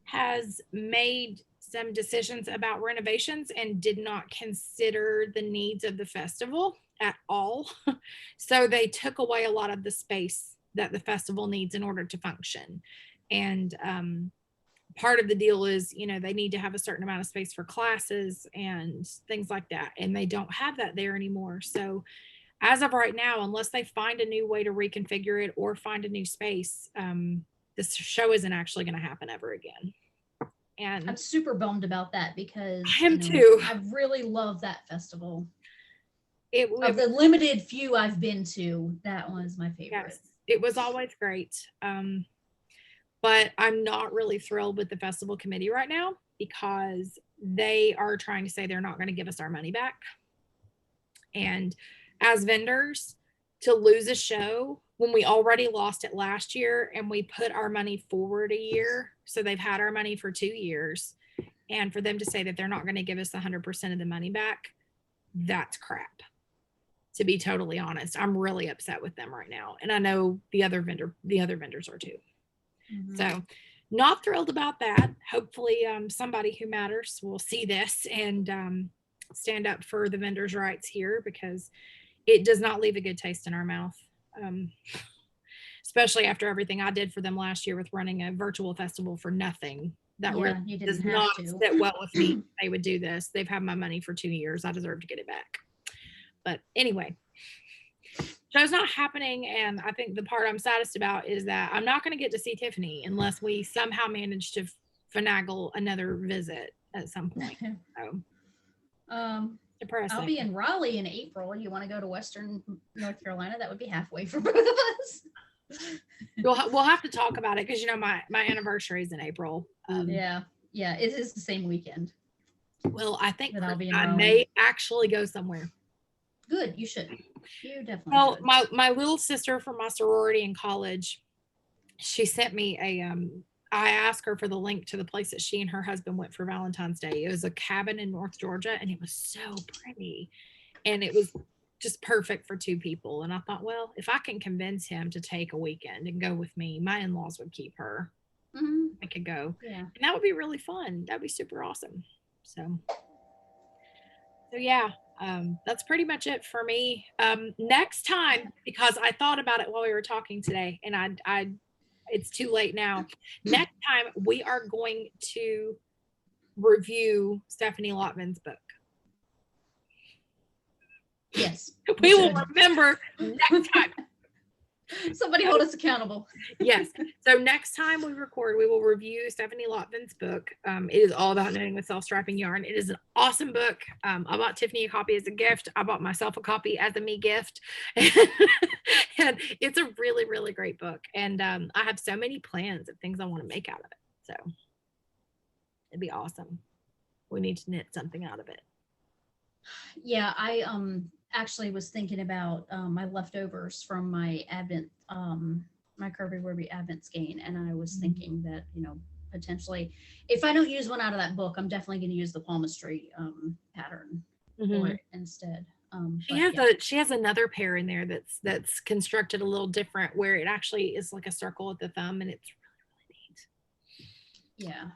Speaker 1: has made some decisions about renovations and did not consider the needs of the festival at all. So they took away a lot of the space that the festival needs in order to function. And part of the deal is, they need to have a certain amount of space for classes and things like that. And they don't have that there anymore. So as of right now, unless they find a new way to reconfigure it or find a new space, this show isn't actually going to happen ever again. And
Speaker 2: I'm super bummed about that because
Speaker 1: I am too.
Speaker 2: I really love that festival. Of the limited few I've been to, that one is my favorite.
Speaker 1: Yes, it was always great. But I'm not really thrilled with the festival committee right now because they are trying to say they're not going to give us our money back. And as vendors, to lose a show when we already lost it last year and we put our money forward a year, so they've had our money for 2 years, and for them to say that they're not going to give us 100% of the money back, that's crap. To be totally honest, I'm really upset with them right now, and I know the other vendors are too. Mm-hmm. So not thrilled about that. Hopefully somebody who matters will see this and stand up for the vendors' rights here, because it does not leave a good taste in our mouth. Especially after everything I did for them last year with running a virtual festival for nothing. That really does not sit well with me. They would do this. They've had my money for 2 years. I deserve to get it back. But anyway, show's not happening. And I think the part I'm saddest about is that I'm not going to get to see Tiffany unless we somehow manage to finagle another visit at some point. So, depressing.
Speaker 2: I'll be in Raleigh in April. You want to go to Western North Carolina? That would be halfway for both of us.
Speaker 1: We'll have to talk about it because my anniversary is in April.
Speaker 2: Yeah, it is the same weekend.
Speaker 1: Well, I think I may actually go somewhere.
Speaker 2: Good, you should. You definitely.
Speaker 1: Well, my little sister from my sorority in college, she sent me I asked her for the link to the place that she and her husband went for Valentine's Day. It was a cabin in North Georgia, and it was so pretty. And it was just perfect for 2 people. And I thought, well, if I can convince him to take a weekend and go with me, my in-laws would keep her. I could go.
Speaker 2: Yeah.
Speaker 1: And that would be really fun. That'd be super awesome. So yeah, that's pretty much it for me. Next time, because I thought about it while we were talking today, and I it's too late now. Next time we are going to review Stephanie Lotman's book.
Speaker 2: Yes.
Speaker 1: We will remember next time.
Speaker 2: Somebody hold us accountable.
Speaker 1: Yes. So next time we record, we will review Stephanie Lotman's book. It is all about knitting with self-striping yarn. It is an awesome book. I bought Tiffany a copy as a gift. I bought myself a copy as a me gift. And it's a really, really great book. And I have so many plans of things I want to make out of it. So it'd be awesome. We need to knit something out of it.
Speaker 2: Yeah, I actually was thinking about my leftovers from my Advent, my Kirby Werby Advent skein, and I was thinking that, you know, potentially, if I don't use one out of that book, I'm definitely going to use the palmistry pattern for it instead.
Speaker 1: She has another pair in there that's constructed a little different, where it actually is like a circle at the thumb, and it's really, really neat.
Speaker 2: Yeah.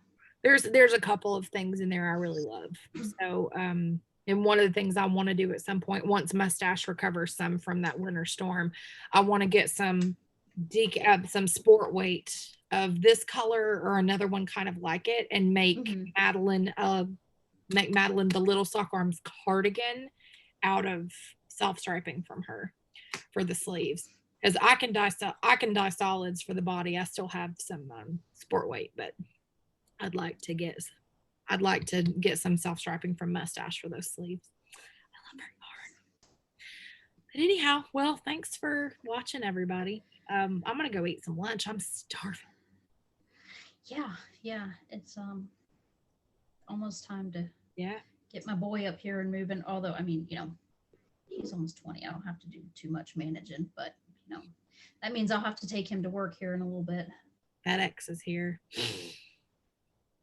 Speaker 1: There's a couple of things in there I really love. So and one of the things I want to do at some point, once Mustache recovers some from that winter storm, I want to get some sport weight of this color or another one kind of like it, and make Madeline the little sock arms cardigan out of self-striping from her for the sleeves. Because I can dye solids for the body. I still have some sport weight, but I'd like to get some self-striping from Mustache for those sleeves. I love her yarn. But anyhow, well, thanks for watching, everybody. I'm gonna go eat some lunch. I'm starving.
Speaker 2: Yeah. It's almost time to get my boy up here and moving. Although, I mean, you know, he's almost 20. I don't have to do too much managing, but you know, that means I'll have to take him to work here in a little bit.
Speaker 1: FedEx is here.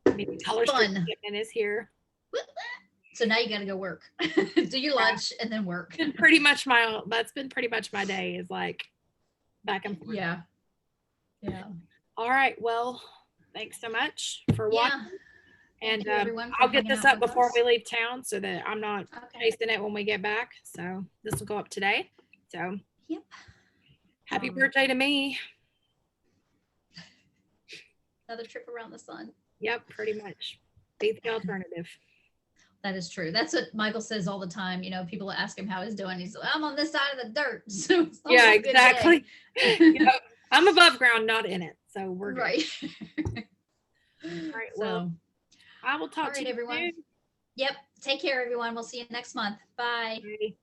Speaker 1: Maybe Color Street is here.
Speaker 2: So now you got to go work, do your lunch, and then work.
Speaker 1: That's been pretty much my day, is like back and forth.
Speaker 2: Yeah.
Speaker 1: All right. Well, thanks so much for watching. And I'll get this up before we leave town, so that I'm not chasing it when we get back. So this will go up today. So happy birthday to me.
Speaker 2: Another trip around the sun.
Speaker 1: Yep, pretty much. Beat the alternative.
Speaker 2: That is true. That's what Michael says all the time. You know, people ask him how he's doing. He's like, I'm on this side of the dirt. So
Speaker 1: yeah, exactly. You know, I'm above ground, not in it. So we're good.
Speaker 2: Right.
Speaker 1: All right. Well, I will talk to you,
Speaker 2: everyone. Soon. Yep. Take care, everyone. We'll see you next month. Bye.
Speaker 1: Bye.